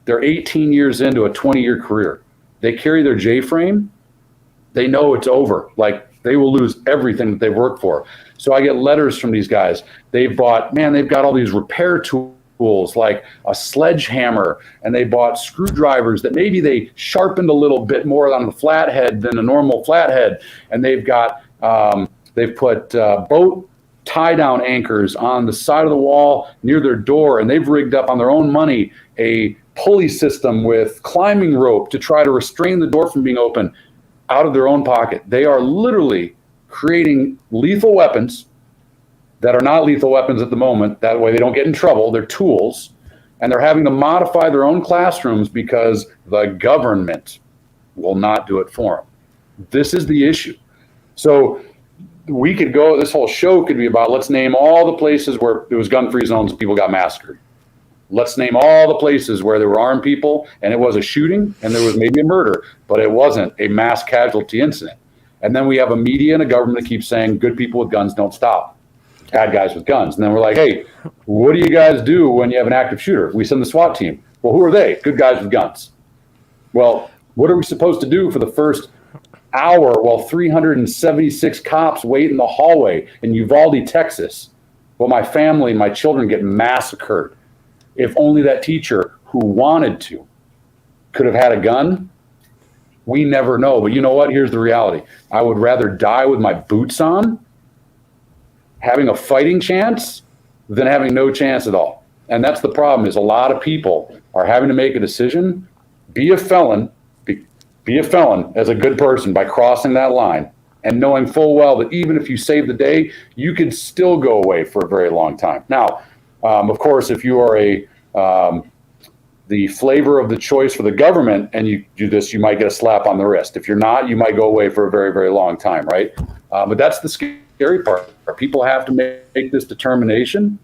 they're 18 years into a 20-year career. They carry their J-frame. They know it's over. Like, they will lose everything that they've worked for. So I get letters from these guys. They've got all these repair tools like a sledgehammer, and they bought screwdrivers that maybe they sharpened a little bit more on the flathead than a normal flathead. And they've got, they've put boat tie-down anchors on the side of the wall near their door, and they've rigged up on their own money a pulley system with climbing rope to try to restrain the door from being open out of their own pocket. They are literally creating lethal weapons that are not lethal weapons at the moment. That way they don't get in trouble. They're tools. And they're having to modify their own classrooms because the government will not do it for them. This is the issue. So we could go, this whole show could be about, let's name all the places where there was gun-free zones and people got massacred. Let's name all the places where there were armed people and it was a shooting and there was maybe a murder, but it wasn't a mass casualty incident. And then we have a media and a government that keeps saying good people with guns don't stop bad guys with guns. And then we're like, hey, what do you guys do when you have an active shooter? We send the SWAT team. Well, who are they? Good guys with guns. Well, what are we supposed to do for the first hour while 376 cops wait in the hallway in Uvalde, Texas? Well, my family and my children get massacred. If only that teacher who wanted to could have had a gun, we never know. But you know what? Here's the reality. I would rather die with my boots on, having a fighting chance, than having no chance at all. And that's the problem, is a lot of people are having to make a decision. Be a felon as a good person by crossing that line and knowing full well that even if you save the day, you could still go away for a very long time. Now, of course, if you are the flavor of the choice for the government and you do this, you might get a slap on the wrist. If you're not, you might go away for a very, very long time, right? But that's the scary part. People have to make this determination.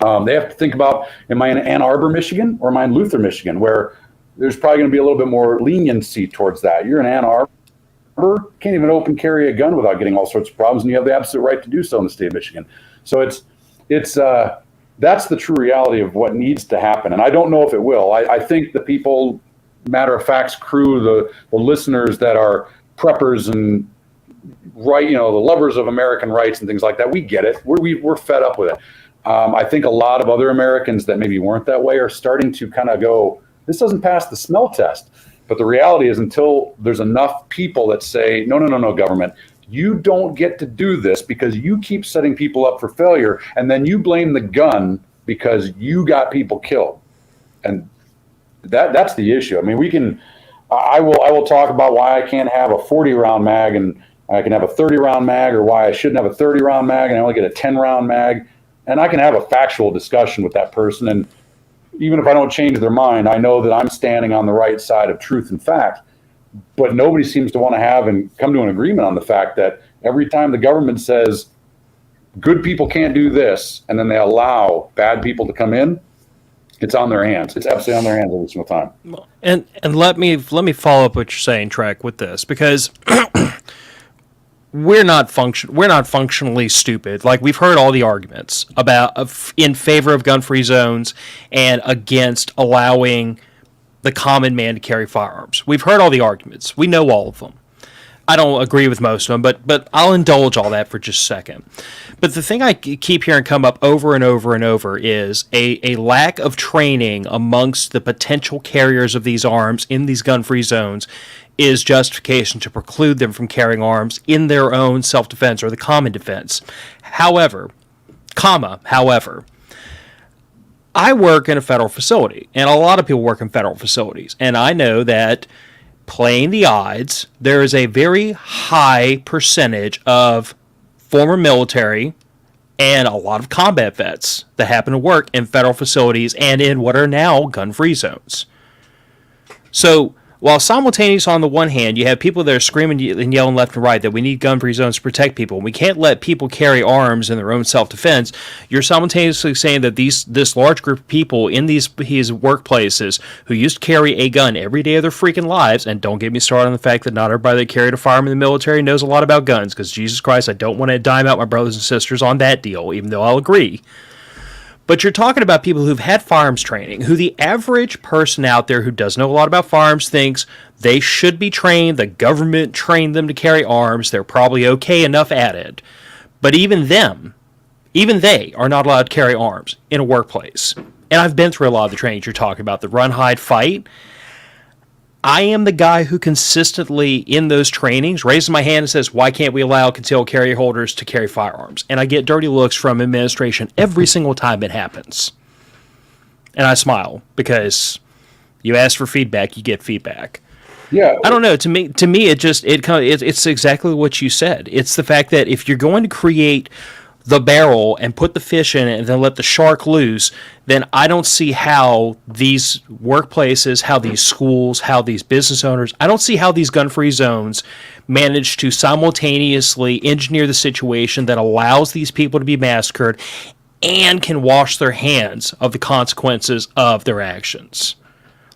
They have to think about, am I in Ann Arbor, Michigan, or am I in Luther, Michigan, where there's probably going to be a little bit more leniency towards that. You're in Ann Arbor, can't even open carry a gun without getting all sorts of problems, and you have the absolute right to do so in the state of Michigan. So that's the true reality of what needs to happen. And I don't know if it will. I think the people, Matter of Fact's crew, the listeners that are preppers and the lovers of American rights and things like that, we get it. We're fed up with it. I think a lot of other Americans that maybe weren't that way are starting to kind of go, this doesn't pass the smell test. But the reality is, until there's enough people that say, no, government, you don't get to do this because you keep setting people up for failure, and then you blame the gun because you got people killed. And that's the issue. I mean, I will talk about why I can't have a 40-round mag and I can have a 30-round mag, or why I shouldn't have a 30-round mag and I only get a 10-round mag. And I can have a factual discussion with that person. And even if I don't change their mind, I know that I'm standing on the right side of truth and fact. But nobody seems to want to have and come to an agreement on the fact that every time the government says good people can't do this, and then they allow bad people to come in, it's on their hands. It's absolutely on their hands every single time.
And let me follow up what you're saying, Trek, with this, because we're not functionally stupid. Like, we've heard all the arguments about in favor of gun-free zones and against allowing the common man to carry firearms. We've heard all the arguments. We know all of them. I don't agree with most of them, but I'll indulge all that for just a second. But the thing I keep hearing come up over and over and over is a lack of training amongst the potential carriers of these arms in these gun-free zones is justification to preclude them from carrying arms in their own self-defense or the common defense. However, I work in a federal facility, and a lot of people work in federal facilities, and I know that playing the odds, there is a very high percentage of former military and a lot of combat vets that happen to work in federal facilities and in what are now gun-free zones. So while simultaneous on the one hand, you have people that are screaming and yelling left and right that we need gun-free zones to protect people, and we can't let people carry arms in their own self-defense, you're simultaneously saying that this large group of people in these workplaces who used to carry a gun every day of their freaking lives, and don't get me started on the fact that not everybody that carried a firearm in the military knows a lot about guns, because Jesus Christ, I don't want to dime out my brothers and sisters on that deal, even though I'll agree. But you're talking about people who've had firearms training, who the average person out there who doesn't know a lot about firearms thinks they should be trained, the government trained them to carry arms, they're probably okay enough at it. But even they are not allowed to carry arms in a workplace. And I've been through a lot of the trainings you're talking about, the run, hide, fight. I am the guy who consistently in those trainings raises my hand and says, why can't we allow concealed carry holders to carry firearms? And I get dirty looks from administration every single time it happens. And I smile because you ask for feedback, you get feedback.
Yeah.
I don't know. To me, it's exactly what you said. It's the fact that if you're going to create the barrel and put the fish in it and then let the shark loose, then I don't see how these workplaces, how these schools, how these business owners, I don't see how these gun-free zones manage to simultaneously engineer the situation that allows these people to be massacred and can wash their hands of the consequences of their actions.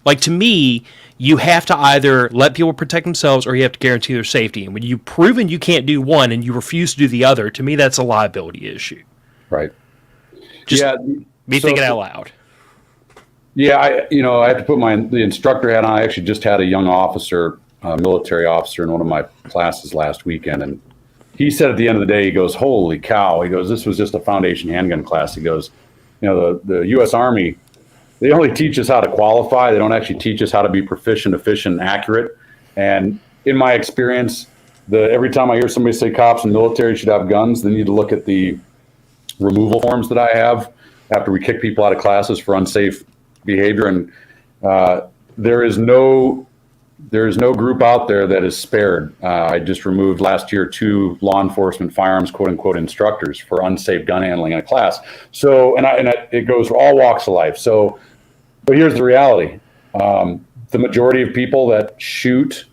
Like, to me, you have to either let people protect themselves or you have to guarantee their safety. And when you've proven you can't do one and you refuse to do the other, to me, that's a liability issue.
Right.
Just
yeah.
me thinking out loud.
Yeah, I have to put the instructor hat on. I actually just had a young officer, military officer, in one of my classes last weekend, and he said at the end of the day, he goes, "Holy cow!" He goes, "This was just a foundation handgun class." He goes, the U.S. Army, they only teach us how to qualify. They don't actually teach us how to be proficient, efficient, and accurate. And in my experience, every time I hear somebody say cops and military should have guns, they need to look at the removal forms that I have after we kick people out of classes for unsafe behavior. And there is no group out there that is spared. I just removed last year 2 law enforcement firearms quote unquote instructors for unsafe gun handling in a class. So, it goes for all walks of life. So, but here's the reality. The majority of people that shoot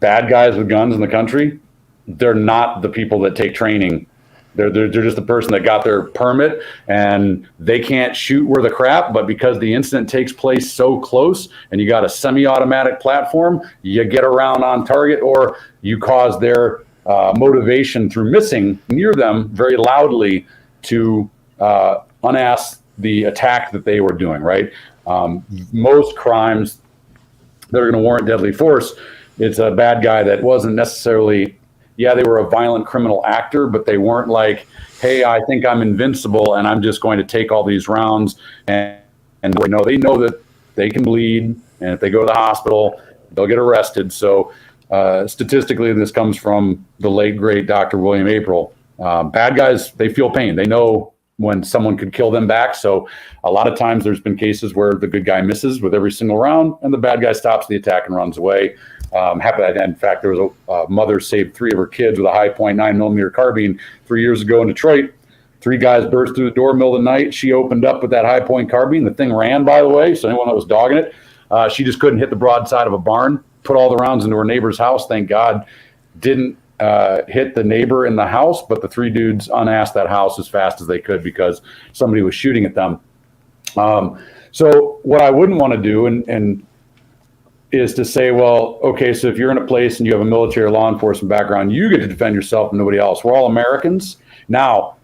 bad guys with guns in the country, they're not the people that take training. They're just the person that got their permit and they can't shoot worth a crap, but because the incident takes place so close and you got a semi-automatic platform, you get around on target, or you cause their motivation through missing near them very loudly to unask the attack that they were doing, right? Most crimes that are going to warrant deadly force, it's a bad guy that wasn't necessarily, yeah, they were a violent criminal actor, but they weren't like, hey, I think I'm invincible and I'm just going to take all these rounds. And they know that they can bleed, and if they go to the hospital, they'll get arrested. So statistically, this comes from the late, great Dr. William April. Bad guys, they feel pain. They know when someone could kill them back. So a lot of times there's been cases where the good guy misses with every single round and the bad guy stops the attack and runs away. In fact, there was a mother saved 3 of her kids with a high point 9mm carbine 3 years ago in Detroit. 3 guys burst through the door middle of the night. She opened up with that high point carbine. The thing ran, by the way, so anyone that was dogging it, she just couldn't hit the broadside of a barn, put all the rounds into her neighbor's house. Thank God didn't hit the neighbor in the house, but the 3 dudes unasked that house as fast as they could because somebody was shooting at them. So what I wouldn't want to do and is to say, well, okay, so if you're in a place and you have a military or law enforcement background, you get to defend yourself and nobody else. We're all Americans. Now,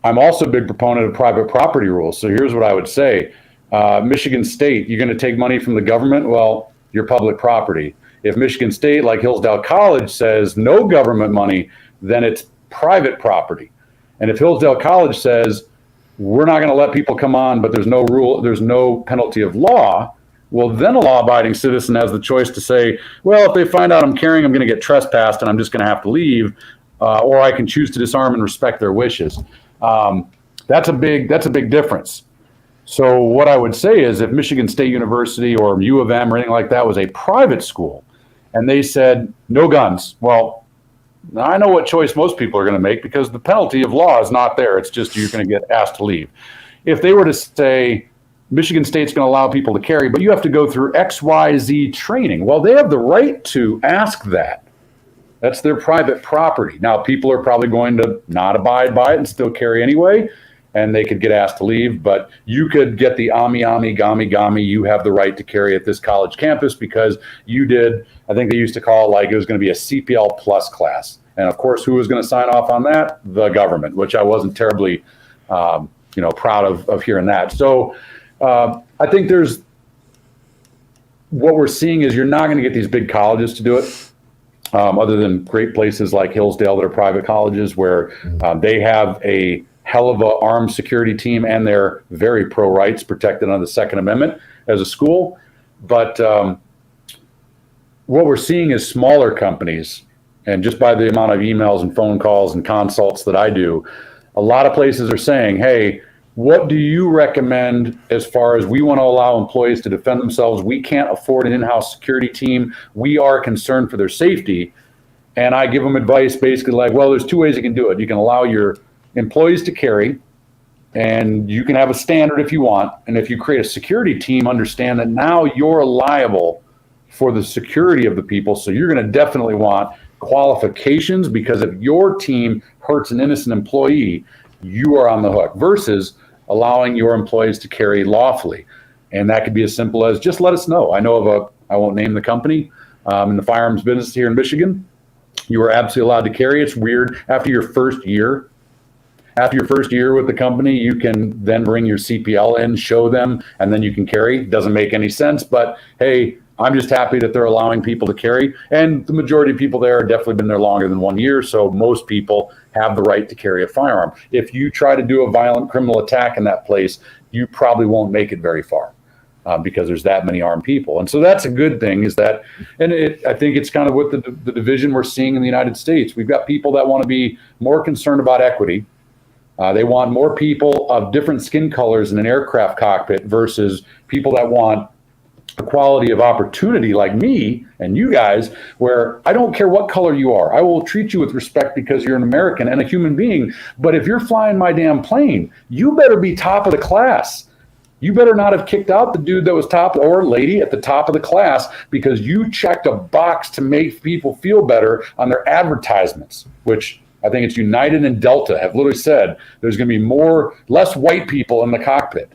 I'm also a big proponent of private property rules. So here's what I would say. Michigan State, you're going to take money from the government? Well, you're public property. If Michigan State, like Hillsdale College, says no government money, then it's private property. And if Hillsdale College says, we're not going to let people come on, but there's no rule, there's no penalty of law, well, then a law-abiding citizen has the choice to say, well, if they find out I'm carrying, I'm going to get trespassed and I'm just going to have to leave, or I can choose to disarm and respect their wishes. That's a big difference. So what I would say is if Michigan State University or U of M or anything like that was a private school and they said no guns, well, I know what choice most people are going to make because the penalty of law is not there. It's just you're going to get asked to leave. If they were to say Michigan State's going to allow people to carry, but you have to go through XYZ training, well, they have the right to ask that. That's their private property. Now, people are probably going to not abide by it and still carry anyway, and they could get asked to leave. But you could get the gami, you have the right to carry at this college campus because you did, I think they used to call it like it was going to be a CPL plus class. And of course, who was going to sign off on that? The government, which I wasn't terribly, proud of hearing that. So I think what we're seeing is you're not going to get these big colleges to do it. Other than great places like Hillsdale that are private colleges where they have a hell of a armed security team and they're very pro-rights, protected under the Second Amendment as a school. But what we're seeing is smaller companies, and just by the amount of emails and phone calls and consults that I do, a lot of places are saying, hey, what do you recommend as far as we want to allow employees to defend themselves? We can't afford an in-house security team. We are concerned for their safety. And I give them advice basically like, well, there's 2 ways you can do it. You can allow your employees to carry, and you can have a standard if you want. And if you create a security team, understand that now you're liable for the security of the people. So you're going to definitely want qualifications because if your team hurts an innocent employee, you are on the hook versus allowing your employees to carry lawfully. And that could be as simple as just let us know. I know of I won't name the company, in the firearms business here in Michigan. You are absolutely allowed to carry. It's weird. After your first year with the company, you can then bring your CPL in, show them, and then you can carry. Doesn't make any sense, but hey, I'm just happy that they're allowing people to carry. And the majority of people there have definitely been there longer than 1 year. So most people have the right to carry a firearm. If you try to do a violent criminal attack in that place, you probably won't make it very far because there's that many armed people. And so that's a good thing is that, and I think it's kind of what the division we're seeing in the United States. We've got people that want to be more concerned about equity. They want more people of different skin colors in an aircraft cockpit versus people that want equality of opportunity like me and you guys, where I don't care what color you are. I will treat you with respect because you're an American and a human being. But if you're flying my damn plane, you better be top of the class. You better not have kicked out the dude that was top or lady at the top of the class because you checked a box to make people feel better on their advertisements, which I think it's United and Delta have literally said there's going to be less white people in the cockpit.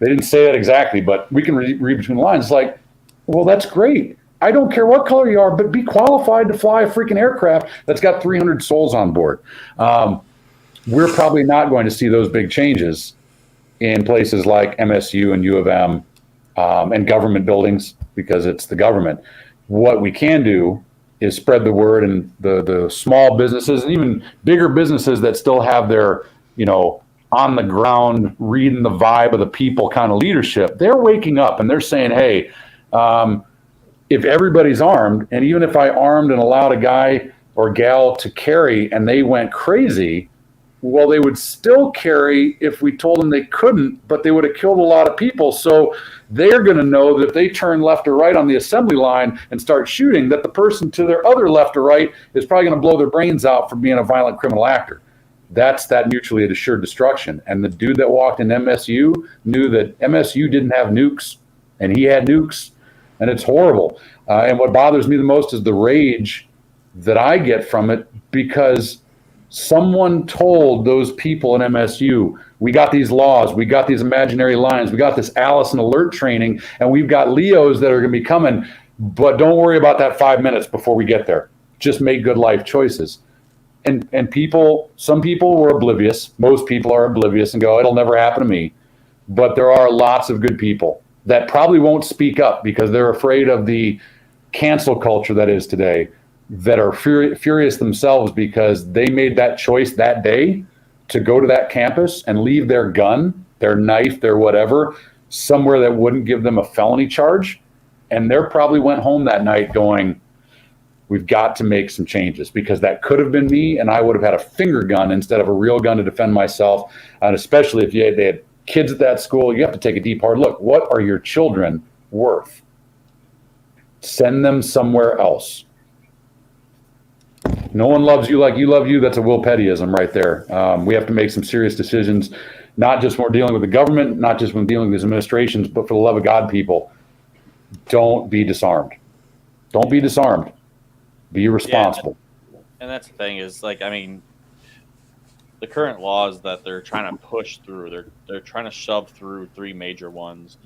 They didn't say that exactly, but we can read between the lines. It's like, well, that's great. I don't care what color you are, but be qualified to fly a freaking aircraft that's got 300 souls on board. We're probably not going to see those big changes in places like MSU and U of M and government buildings because it's the government. What we can do is spread the word, and the small businesses and even bigger businesses that still have their, on the ground, reading the vibe of the people kind of leadership, they're waking up and they're saying, hey, if everybody's armed, and even if I armed and allowed a guy or gal to carry and they went crazy, Well, they would still carry if we told them they couldn't, but they would have killed a lot of people. So they're going to know that if they turn left or right on the assembly line and start shooting, that the person to their other left or right is probably going to blow their brains out for being a violent criminal actor. That's that mutually assured destruction. And the dude that walked in MSU knew that MSU didn't have nukes, and he had nukes, and it's horrible. And what bothers me the most is the rage that I get from it, because someone told those people in MSU, we got these laws, we got these imaginary lines, we got this Allison alert training, and we've got Leos that are going to be coming, but don't worry about that 5 minutes before we get there. Just make good life choices. And people, some people were oblivious. Most people are oblivious and go, it'll never happen to me. But there are lots of good people that probably won't speak up because they're afraid of the cancel culture that is today, that are furious themselves because they made that choice that day to go to that campus and leave their gun, their knife, their whatever, somewhere that wouldn't give them a felony charge. And they probably went home that night going, we've got to make some changes, because that could have been me, and I would have had a finger gun instead of a real gun to defend myself. And especially if they had kids at that school, you have to take a deep hard look. What are your children worth? Send them somewhere else. No one loves you like you love you. That's a Will Pettyism right there. We have to make some serious decisions, not just when we're dealing with the government, not just when dealing with these administrations, but for the love of God, people, don't be disarmed. Don't be disarmed. Be responsible.
Yeah, and that's the thing is, like, I mean, the current laws that they're trying to push through, they're trying to shove through 3 major ones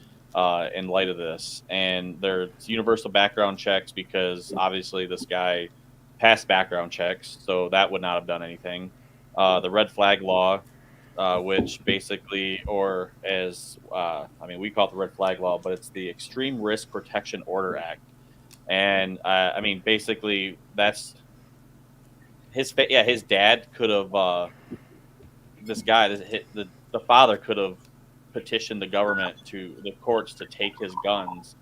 in light of this, and they're universal background checks, because obviously this guy passed background checks, so that would not have done anything. The red flag law, which basically, or as we call it the red flag law, but it's the Extreme Risk Protection Order Act. And basically, that's his dad could have the father could have petitioned the government to the courts to take his guns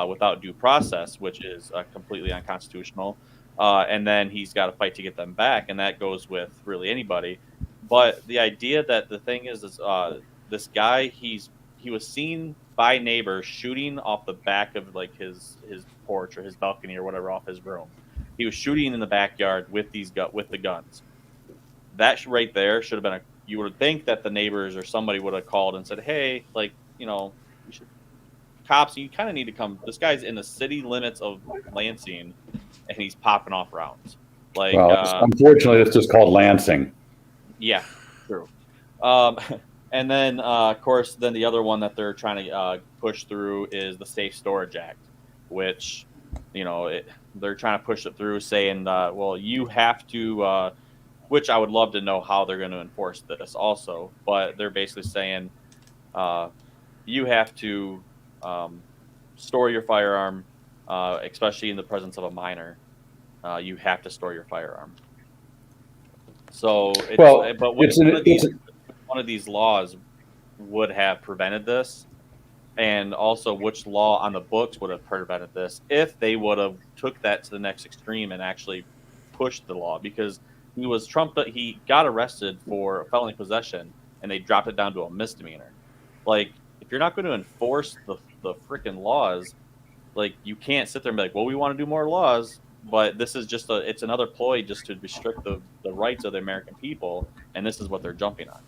without due process, which is completely unconstitutional. And then he's got to fight to get them back, and that goes with really anybody. But the idea that the thing is this guy, he was seen by neighbors shooting off the back of like his porch or his balcony or whatever off his room. He was shooting in the backyard with the guns. That right there should have been you would think that the neighbors or somebody would have called and said, hey, like, cops, you kind of need to come. This guy's in the city limits of Lansing and he's popping off rounds. Like,
unfortunately, it's just called Lansing. Yeah,
true. And then, of course, then the other one that they're trying to push through is the Safe Storage Act, which, they're trying to push it through, saying, well, you have to, which I would love to know how they're going to enforce this also. But they're basically saying you have to store your firearm, especially in the presence of a minor. You have to store your firearm. So, one of these laws would have prevented this, and also which law on the books would have prevented this if they would have took that to the next extreme and actually pushed the law, because he got arrested for felony possession and they dropped it down to a misdemeanor. Like, if you're not going to enforce the freaking laws, like, you can't sit there and be like, well, we want to do more laws, but this is just it's another ploy just to restrict the rights of the American people, and this is what they're jumping on.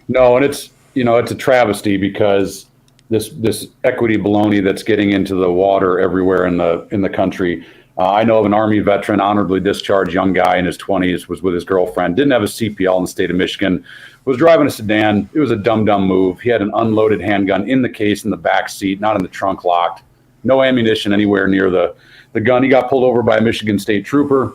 No, and it's a travesty, because this equity baloney that's getting into the water everywhere in the country. I know of an Army veteran, honorably discharged young guy in his 20s, was with his girlfriend, didn't have a CPL in the state of Michigan, was driving a sedan. It was a dumb move. He had an unloaded handgun in the case in the back seat, not in the trunk locked. No ammunition anywhere near the gun. He got pulled over by a Michigan State trooper,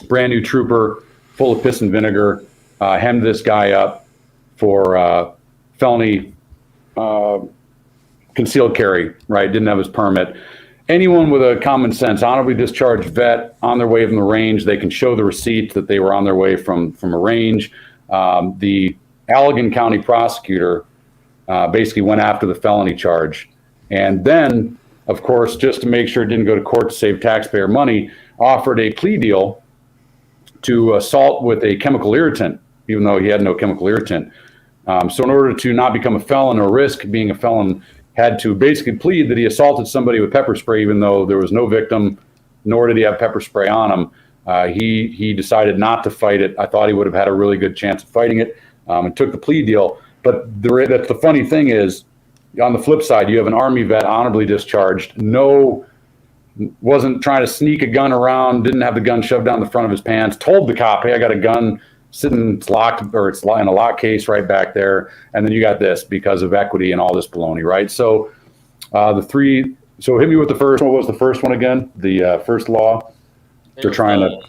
brand new trooper, full of piss and vinegar, hemmed this guy up for felony concealed carry, right? Didn't have his permit. Anyone with a common sense, honorably discharged vet on their way from the range, they can show the receipt that they were on their way from a range. The Allegan County prosecutor basically went after the felony charge. And then, of course, just to make sure it didn't go to court to save taxpayer money, offered a plea deal to assault with a chemical irritant even though he had no chemical irritant. So in order to not become a felon or risk being a felon, had to basically plead that he assaulted somebody with pepper spray, even though there was no victim, nor did he have pepper spray on him. He decided not to fight it. I thought he would have had a really good chance of fighting it, and took the plea deal. But that's the funny thing is, on the flip side, you have an Army vet honorably discharged, wasn't trying to sneak a gun around, didn't have the gun shoved down the front of his pants, told the cop, hey, I got a gun sitting, it's locked, or it's in a lock case right back there. And then you got this because of equity and all this baloney, right? So so hit me with the first one. What was the first one again? The first law? They're trying to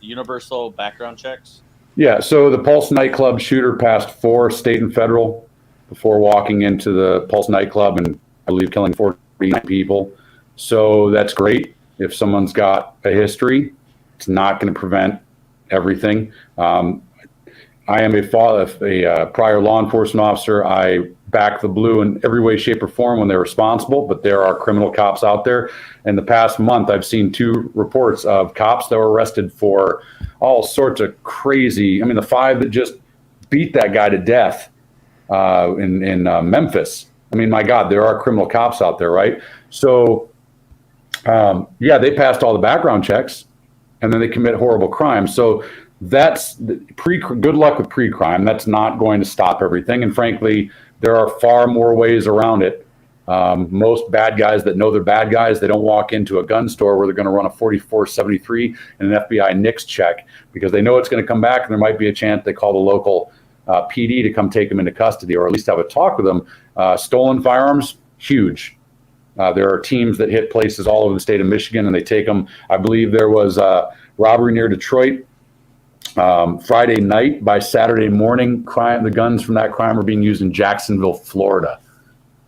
universal background checks.
Yeah, so the Pulse nightclub shooter passed 4 state and federal before walking into the Pulse nightclub and I believe killing 49 people. So that's great. If someone's got a history, it's not going to prevent everything. I am a prior law enforcement officer. I back the blue in every way, shape, or form when they're responsible, but there are criminal cops out there. In the past month, I've seen 2 reports of cops that were arrested for all sorts of crazy. I mean, the 5 that just beat that guy to death in Memphis. I mean, my God, there are criminal cops out there, right? So, they passed all the background checks, and then they commit horrible crimes. So that's good luck with pre-crime. That's not going to stop everything. And frankly, there are far more ways around it. Most bad guys that know they're bad guys, they don't walk into a gun store where they're going to run a 4473 and an FBI NICS check because they know it's going to come back and there might be a chance they call the local PD to come take them into custody or at least have a talk with them. Stolen firearms, huge. There are teams that hit places all over the state of Michigan and they take them. I believe there was a robbery near Detroit Friday night. By Saturday morning, the guns from that crime are being used in Jacksonville, Florida.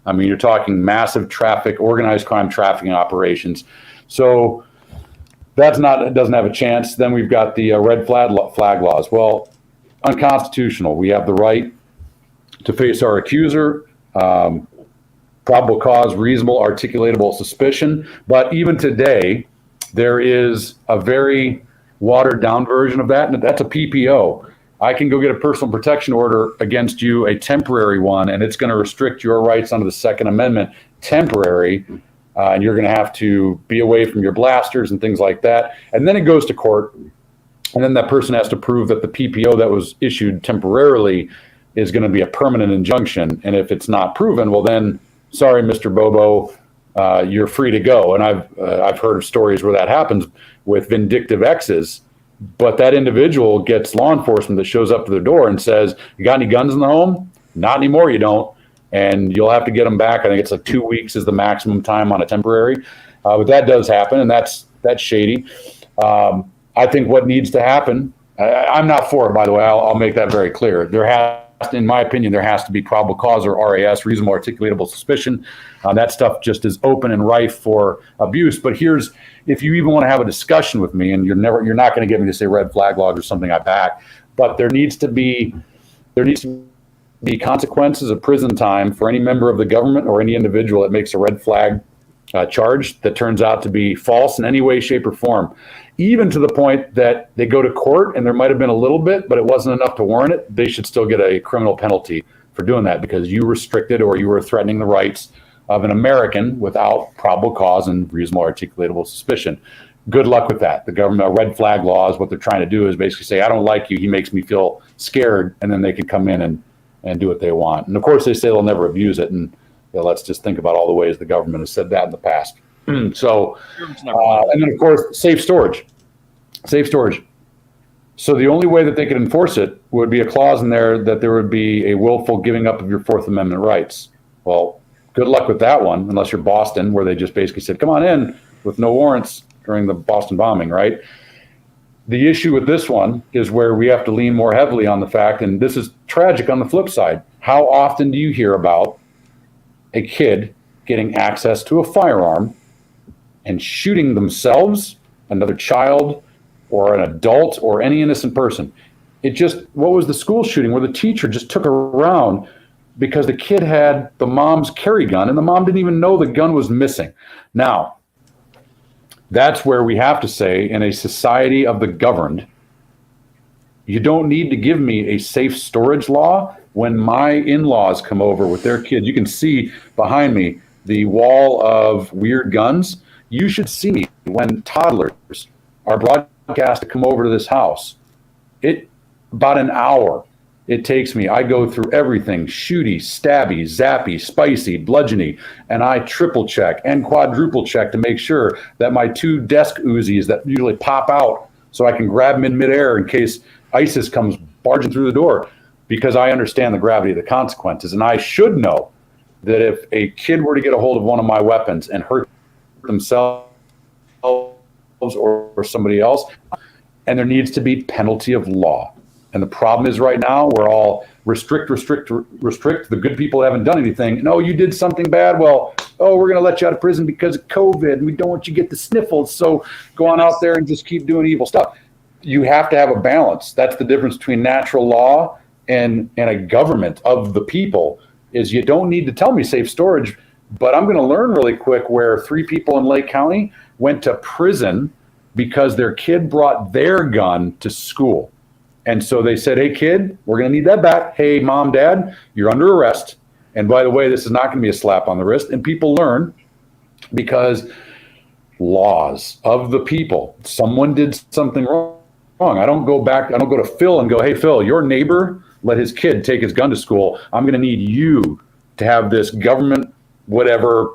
I mean, you're talking massive organized crime trafficking operations. So it doesn't have a chance. Then we've got the red flag laws. Well, unconstitutional. We have the right to face our accuser, probable cause, reasonable, articulatable suspicion. But even today, there is a very watered down version of that, and that's a PPO. I can go get a personal protection order against you, a temporary one, and it's going to restrict your rights under the Second Amendment, temporary, and you're going to have to be away from your blasters and things like that. And then it goes to court, and then that person has to prove that the PPO that was issued temporarily is going to be a permanent injunction. And if it's not proven, well then, sorry, Mr. Bobo, you're free to go. And I've heard of stories where that happens with vindictive exes. But that individual gets law enforcement that shows up to their door and says, you got any guns in the home? Not anymore, you don't. And you'll have to get them back. I think it's like 2 weeks is the maximum time on a temporary. But that does happen, and that's shady. I think what needs to happen, I'm not for it, by the way. I'll make that very clear. In my opinion, there has to be probable cause or RAS, reasonable articulatable suspicion. That stuff just is open and rife for abuse. But if you even want to have a discussion with me, and you're not going to get me to say red flag laws or something I back, but there needs to be consequences of prison time for any member of the government or any individual that makes a red flag charge that turns out to be false in any way, shape, or form. Even to the point that they go to court and there might have been a little bit, but it wasn't enough to warrant it, they should still get a criminal penalty for doing that because you restricted or you were threatening the rights of an American without probable cause and reasonable articulatable suspicion. Good luck with that. The government red flag laws, what they're trying to do is basically say, I don't like you, he makes me feel scared, and then they can come in and do what they want. And of course they say they'll never abuse it, and let's just think about all the ways the government has said that in the past. So, and then of course, safe storage. So the only way that they could enforce it would be a clause in there that there would be a willful giving up of your Fourth Amendment rights. Well, good luck with that one, unless you're Boston, where they just basically said, come on in with no warrants during the Boston bombing, right? The issue with this one is where we have to lean more heavily on the fact, and this is tragic on the flip side. How often do you hear about a kid getting access to a firearm and shooting themselves, another child, or an adult, or any innocent person? What was the school shooting where the teacher just took her around because the kid had the mom's carry gun and the mom didn't even know the gun was missing? Now, that's where we have to say, in a society of the governed, You don't need to give me a safe storage law when my in-laws come over with their kids. You can see behind me the wall of weird guns. You should see when toddlers are broadcast to come over to this house. About an hour it takes me. I go through everything: shooty, stabby, zappy, spicy, bludgeony, and I triple check and quadruple check to make sure that my 2 desk Uzis that usually pop out so I can grab them in midair in case ISIS comes barging through the door, because I understand the gravity of the consequences. And I should know that if a kid were to get a hold of one of my weapons and hurt themselves or somebody else, and there needs to be penalty of law. And the problem is right now we're all restrict. The good people haven't done anything. No, you did something bad. Well, we're going to let you out of prison because of COVID, and we don't want you to get the sniffles. So go on out there and just keep doing evil stuff. You have to have a balance. That's the difference between natural law and a government of the people, is you don't need to tell me safe storage, but I'm going to learn really quick where 3 people in Lake County went to prison because their kid brought their gun to school. And so they said, hey, kid, we're going to need that back. Hey, mom, dad, you're under arrest. And by the way, this is not going to be a slap on the wrist. And people learn because laws of the people. Someone did something wrong. I don't go to Phil and go, hey, Phil, your neighbor let his kid take his gun to school. I'm going to need you to have this government whatever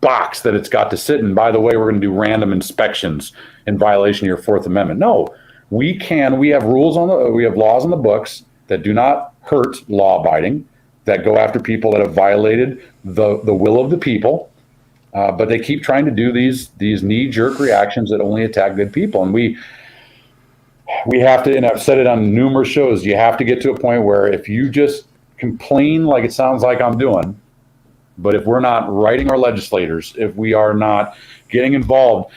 box that it's got to sit in. By the way, we're going to do random inspections in violation of your 4th Amendment. No. We have laws on the books that do not hurt law abiding, that go after people that have violated the will of the people, but they keep trying to do these knee jerk reactions that only attack good people. And we have to, and I've said it on numerous shows, you have to get to a point where if you just complain like it sounds like I'm doing, but if we're not writing our legislators, if we are not getting involved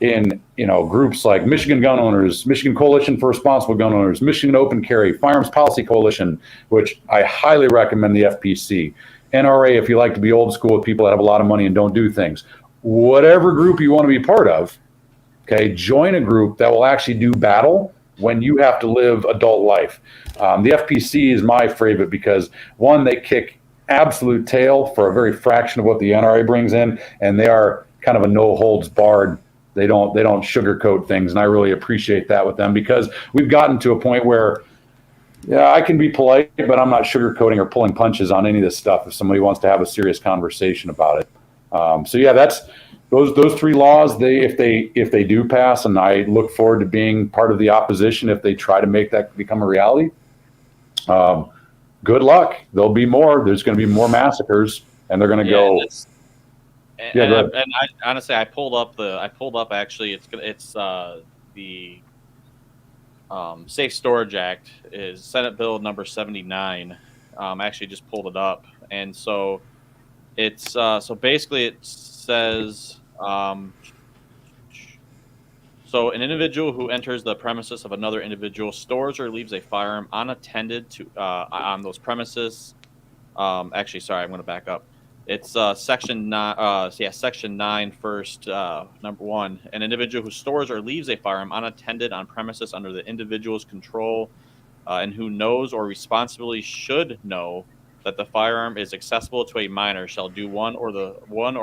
in groups like Michigan Gun Owners, Michigan Coalition for Responsible Gun Owners, Michigan Open Carry, Firearms Policy Coalition, which I highly recommend the FPC, NRA if you like to be old school with people that have a lot of money and don't do things. Whatever group you want to be part of, okay, join a group that will actually do battle when you have to live adult life. The FPC is my favorite because, one, they kick absolute tail for a very fraction of what the NRA brings in, and they are kind of a no holds barred. They don't sugarcoat things, and I really appreciate that with them, because we've gotten to a point where, yeah, I can be polite, but I'm not sugarcoating or pulling punches on any of this stuff if somebody wants to have a serious conversation about it. So yeah, that's those 3 laws. If they do pass, and I look forward to being part of the opposition if they try to make that become a reality. Good luck. There'll be more. There's going to be more massacres, and they're going to go.
And I honestly, I pulled up actually. It's the Safe Storage Act is Senate Bill number 79. I actually just pulled it up, and so it's so basically it says so an individual who enters the premises of another individual, stores or leaves a firearm unattended to on those premises. Actually, sorry, I'm going to back up. It's section 9. Section 9 first. Number 1: an individual who stores or leaves a firearm unattended on premises under the individual's control, and who knows or responsibly should know that the firearm is accessible to a minor shall do one or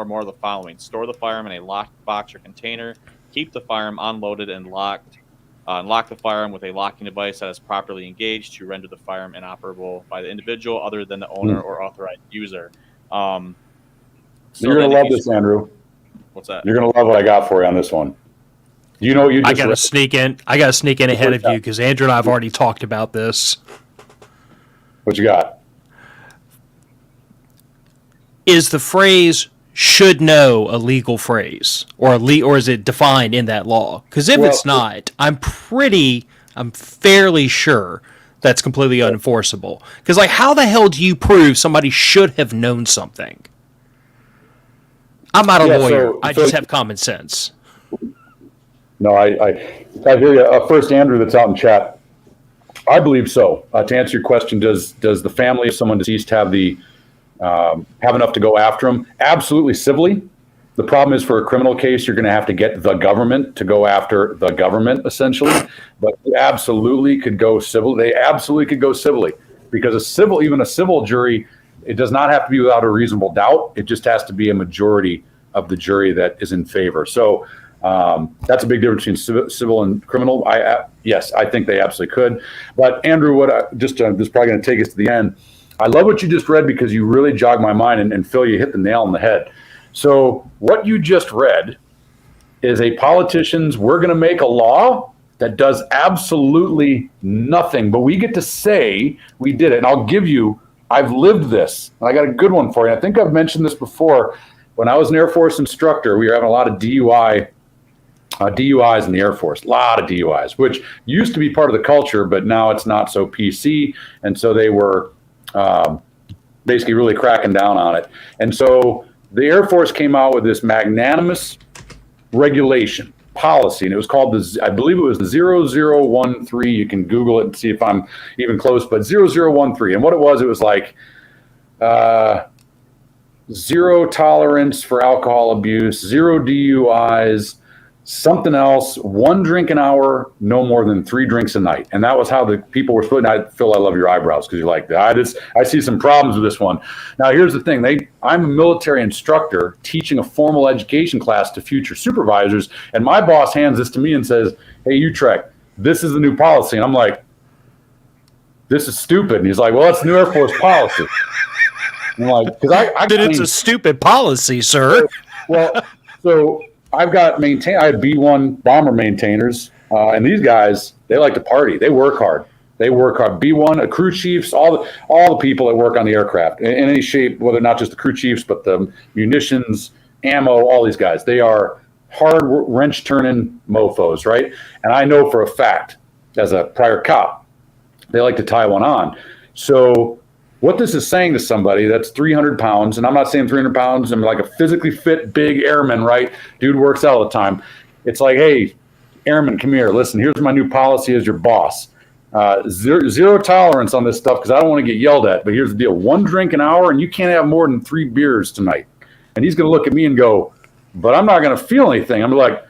more of the following: store the firearm in a locked box or container, keep the firearm unloaded and locked, and lock the firearm with a locking device that is properly engaged to render the firearm inoperable by the individual other than the owner or authorized user. So
you're going to love this, Andrew.
What's that?
You're going to love what I got for you on this one. You know,
I got to sneak in ahead of you because Andrew and I have already talked about this.
What you got?
Is the phrase "should know" a legal phrase, or is it defined in that law? Because if it's not, I'm fairly sure that's completely unenforceable. Because, like, how the hell do you prove somebody should have known something? I'm not a lawyer. I just have common sense.
No, I hear you. First, Andrew, that's out in chat. I believe so. To answer your question, does the family of someone deceased have enough to go after them? Absolutely, civilly. The problem is for a criminal case, you're going to have to get the government to go after the government, essentially. But you absolutely could go civil. They absolutely could go civilly, because even a civil jury, it does not have to be without a reasonable doubt. It just has to be a majority of the jury that is in favor. So that's a big difference between civil and criminal. Yes, I think they absolutely could. But Andrew, this is probably going to take us to the end. I love what you just read, because you really jogged my mind, and Phil, you hit the nail on the head. So what you just read is we're going to make a law that does absolutely nothing, but we get to say we did it. And I've lived this. I got a good one for you. I think I've mentioned this before. When I was an Air Force instructor, we were having a lot of DUIs in the Air Force, a lot of DUIs, which used to be part of the culture, but now it's not so PC. And so they were basically really cracking down on it. And so the Air Force came out with this magnanimous regulation policy, and it was called I believe it was the 0013. You can Google it and see if I'm even close, but 0013. And what it was like zero tolerance for alcohol abuse, zero DUIs, something else, 1 drink an hour, no more than 3 drinks a night. And that was how the people were split. Phil, I love your eyebrows, because you're like, I see some problems with this one. Now, here's the thing. I'm a military instructor teaching a formal education class to future supervisors, and my boss hands this to me and says, hey, Utrecht, this is the new policy. And I'm like, this is stupid. And he's like, well, that's the new Air Force policy. And I'm like, because
it's a stupid policy, sir.
Well, so I had B-1 bomber maintainers, and these guys, they like to party. They work hard. B-1, crew chiefs, all the people that work on the aircraft in any shape, whether not just the crew chiefs, but the munitions, ammo, all these guys. They are hard wrench turning mofos, right? And I know for a fact, as a prior cop, they like to tie one on. So what this is saying to somebody that's 300 pounds, and I'm not saying 300 pounds, I'm like a physically fit, big airman, right? Dude works out all the time. It's like, hey, airman, come here. Listen, here's my new policy as your boss. Zero tolerance on this stuff, because I don't want to get yelled at. But here's the deal. 1 drink an hour, and you can't have more than 3 beers tonight. And he's going to look at me and go, but I'm not going to feel anything. I'm like,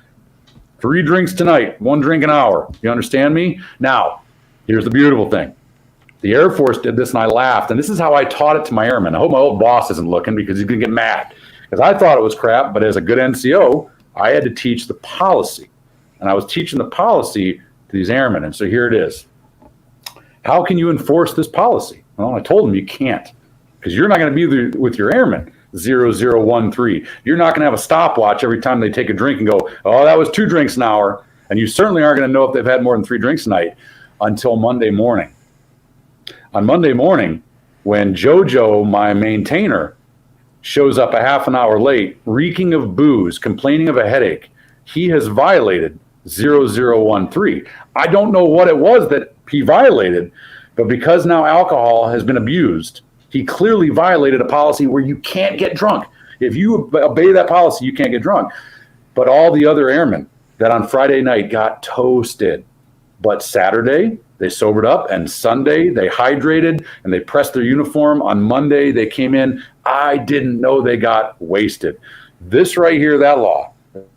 3 drinks tonight, 1 drink an hour. You understand me? Now, here's the beautiful thing. The Air Force did this, and I laughed. And this is how I taught it to my airmen. I hope my old boss isn't looking, because he's going to get mad. Because I thought it was crap, but as a good NCO, I had to teach the policy. And I was teaching the policy to these airmen. And so here it is. How can you enforce this policy? Well, I told them you can't, because you're not going to be there with your airmen. 0013. You're not going to have a stopwatch every time they take a drink and go, oh, that was 2 drinks an hour. And you certainly aren't going to know if they've had more than 3 drinks a night until Monday morning. On Monday morning, when JoJo, my maintainer, shows up a half an hour late, reeking of booze, complaining of a headache, he has violated 0013. I don't know what it was that he violated, but because now alcohol has been abused, he clearly violated a policy where you can't get drunk. If you obey that policy, you can't get drunk. But all the other airmen that on Friday night got toasted, but Saturday they sobered up, and Sunday they hydrated and they pressed their uniform. On Monday they came in. I didn't know they got wasted. This right here, that law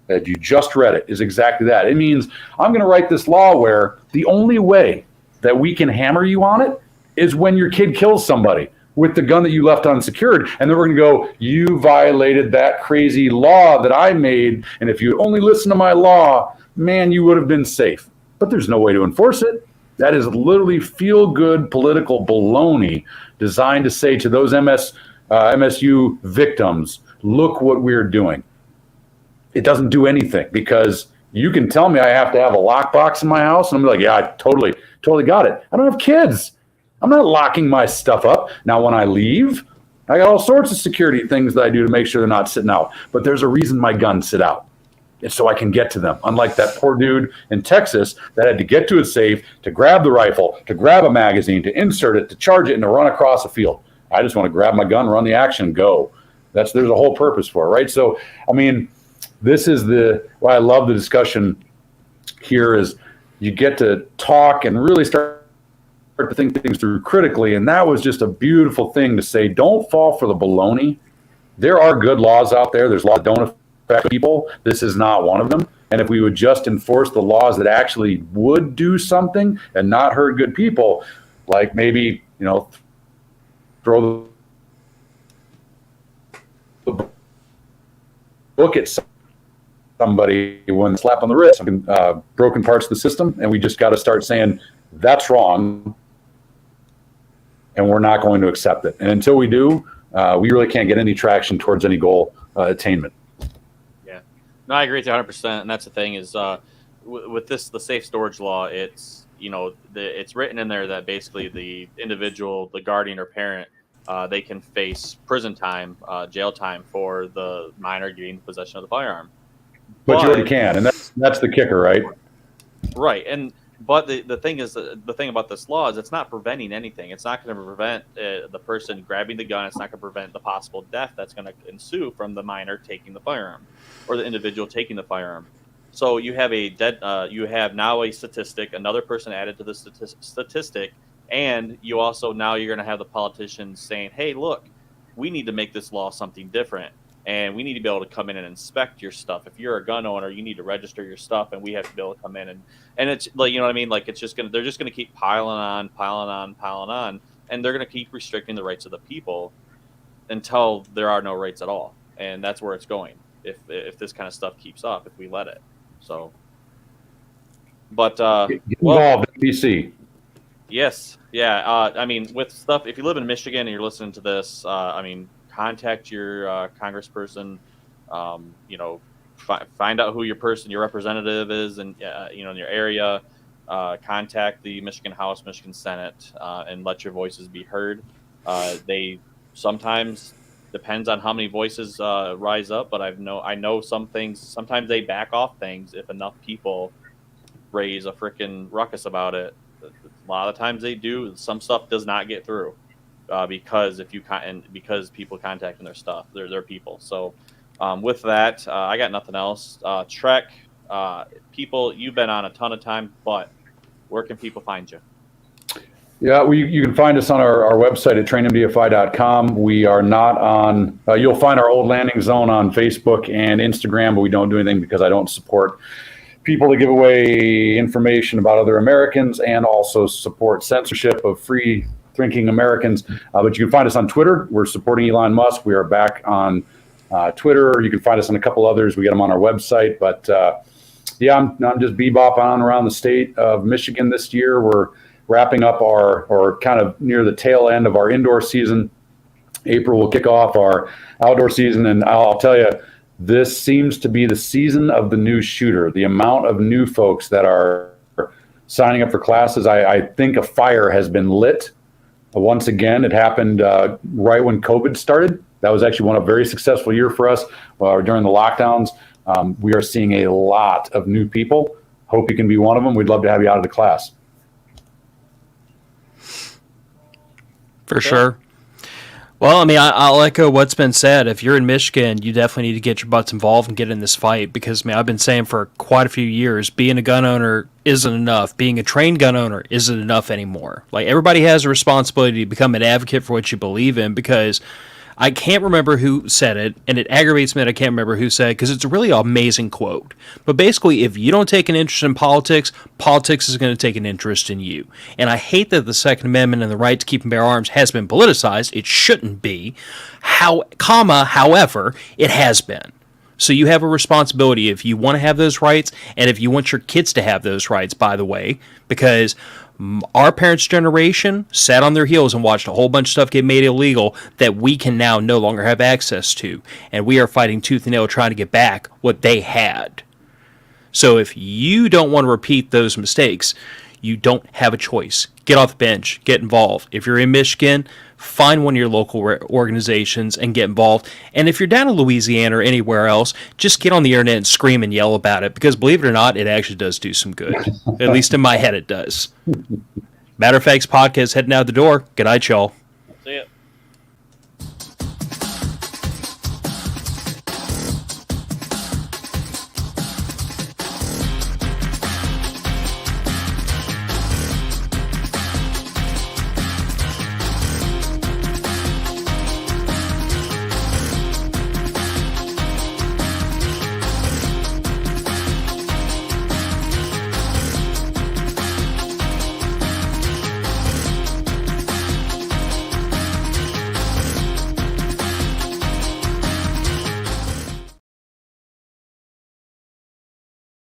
that you just read, it is exactly that. It means I'm going to write this law where the only way that we can hammer you on it is when your kid kills somebody with the gun that you left unsecured. And then we're going to go, you violated that crazy law that I made. And if you only listen to my law, man, you would have been safe. But there's no way to enforce it. That is literally feel-good political baloney designed to say to those MSU victims, look what we're doing. It doesn't do anything, because you can tell me I have to have a lockbox in my house, and I'm like, yeah, I totally got it. I don't have kids. I'm not locking my stuff up. Now, when I leave, I got all sorts of security things that I do to make sure they're not sitting out. But there's a reason my guns sit out. It's so I can get to them. Unlike that poor dude in Texas that had to get to his safe, to grab the rifle, to grab a magazine, to insert it, to charge it, and to run across a field. I just want to grab my gun, run the action, go. There's a whole purpose for it, right? So, I mean, this is why I love the discussion here is you get to talk and really start to think things through critically. And that was just a beautiful thing to say. Don't fall for the baloney. There are good laws out there. There's laws that don't people. This is not one of them. And if we would just enforce the laws that actually would do something and not hurt good people, like maybe, throw the book at somebody when slap on the wrist, broken parts of the system, and we just got to start saying that's wrong, and we're not going to accept it. And until we do, we really can't get any traction towards any goal attainment.
Yeah, no, I agree with you 100%. And that's the thing is, with the safe storage law, it's it's written in there that basically the individual, the guardian or parent, they can face prison time, jail time for the minor getting possession of the firearm.
But you already can, and that's the kicker, right?
Right, but the thing is, the thing about this law is it's not preventing anything. It's not going to prevent the person grabbing the gun. It's not going to prevent the possible death that's going to ensue from the minor taking the firearm or the individual taking the firearm. So you have you have now a statistic, another person added to the statistic, and you're going to have the politicians saying, "Hey, look, we need to make this law something different, and we need to be able to come in and inspect your stuff. If you're a gun owner, you need to register your stuff, and we have to be able to come in and it's like, you know what I mean? Like they're just gonna keep piling on, and they're gonna keep restricting the rights of the people until there are no rights at all, and that's where it's going if this kind of stuff keeps up, if we let it." So, but
Get involved, PC.
Yes, yeah. I mean, with stuff, if you live in Michigan and you're listening to this, contact your congressperson. Find out who your representative is, and in your area. Contact the Michigan House, Michigan Senate, and let your voices be heard. They sometimes depends on how many voices rise up, but I know some things. Sometimes they back off things if enough people raise a freaking ruckus about it. A lot of times they do. Some stuff does not get through because because people contacting their stuff, they're people. So with that, I got nothing else. Trek, people, you've been on a ton of time, but where can people find you?
Yeah, you can find us on our website at trainmdfi.com. We are not on, you'll find our old landing zone on Facebook and Instagram, but we don't do anything because I don't support people to give away information about other Americans and also support censorship of free thinking Americans. But you can find us on Twitter. We're supporting Elon Musk. We are back on Twitter. You can find us on a couple others. We get them on our website. But yeah, I'm just bebopping on around the state of Michigan this year. We're wrapping up or kind of near the tail end of our indoor season. April will kick off our outdoor season, and I'll tell you, this seems to be the season of the new shooter. The amount of new folks that are signing up for classes, I think a fire has been lit. Once again, it happened right when COVID started. That was actually a very successful year for us during the lockdowns. We are seeing a lot of new people. Hope you can be one of them. We'd love to have you out of the class.
For sure. Well, I mean, I'll echo what's been said. If you're in Michigan, you definitely need to get your butts involved and get in this fight because, I've been saying for quite a few years, being a gun owner isn't enough. Being a trained gun owner isn't enough anymore. Like, everybody has a responsibility to become an advocate for what you believe in because I can't remember who said it, and it aggravates me that I can't remember who said it because it's a really amazing quote. But basically, if you don't take an interest in politics, politics is going to take an interest in you. And I hate that the Second Amendment and the right to keep and bear arms has been politicized. It shouldn't be. However, it has been. So you have a responsibility if you want to have those rights and if you want your kids to have those rights, by the way, because our parents' generation sat on their heels and watched a whole bunch of stuff get made illegal that we can now no longer have access to. And we are fighting tooth and nail trying to get back what they had. So if you don't want to repeat those mistakes, you don't have a choice. Get off the bench. Get involved. If you're in Michigan, find one of your local organizations and get involved. And if you're down in Louisiana or anywhere else, just get on the internet and scream and yell about it because, believe it or not, it actually does do some good. At least in my head, it does. Matter of Fact's podcast heading out the door. Good night, y'all.
See ya.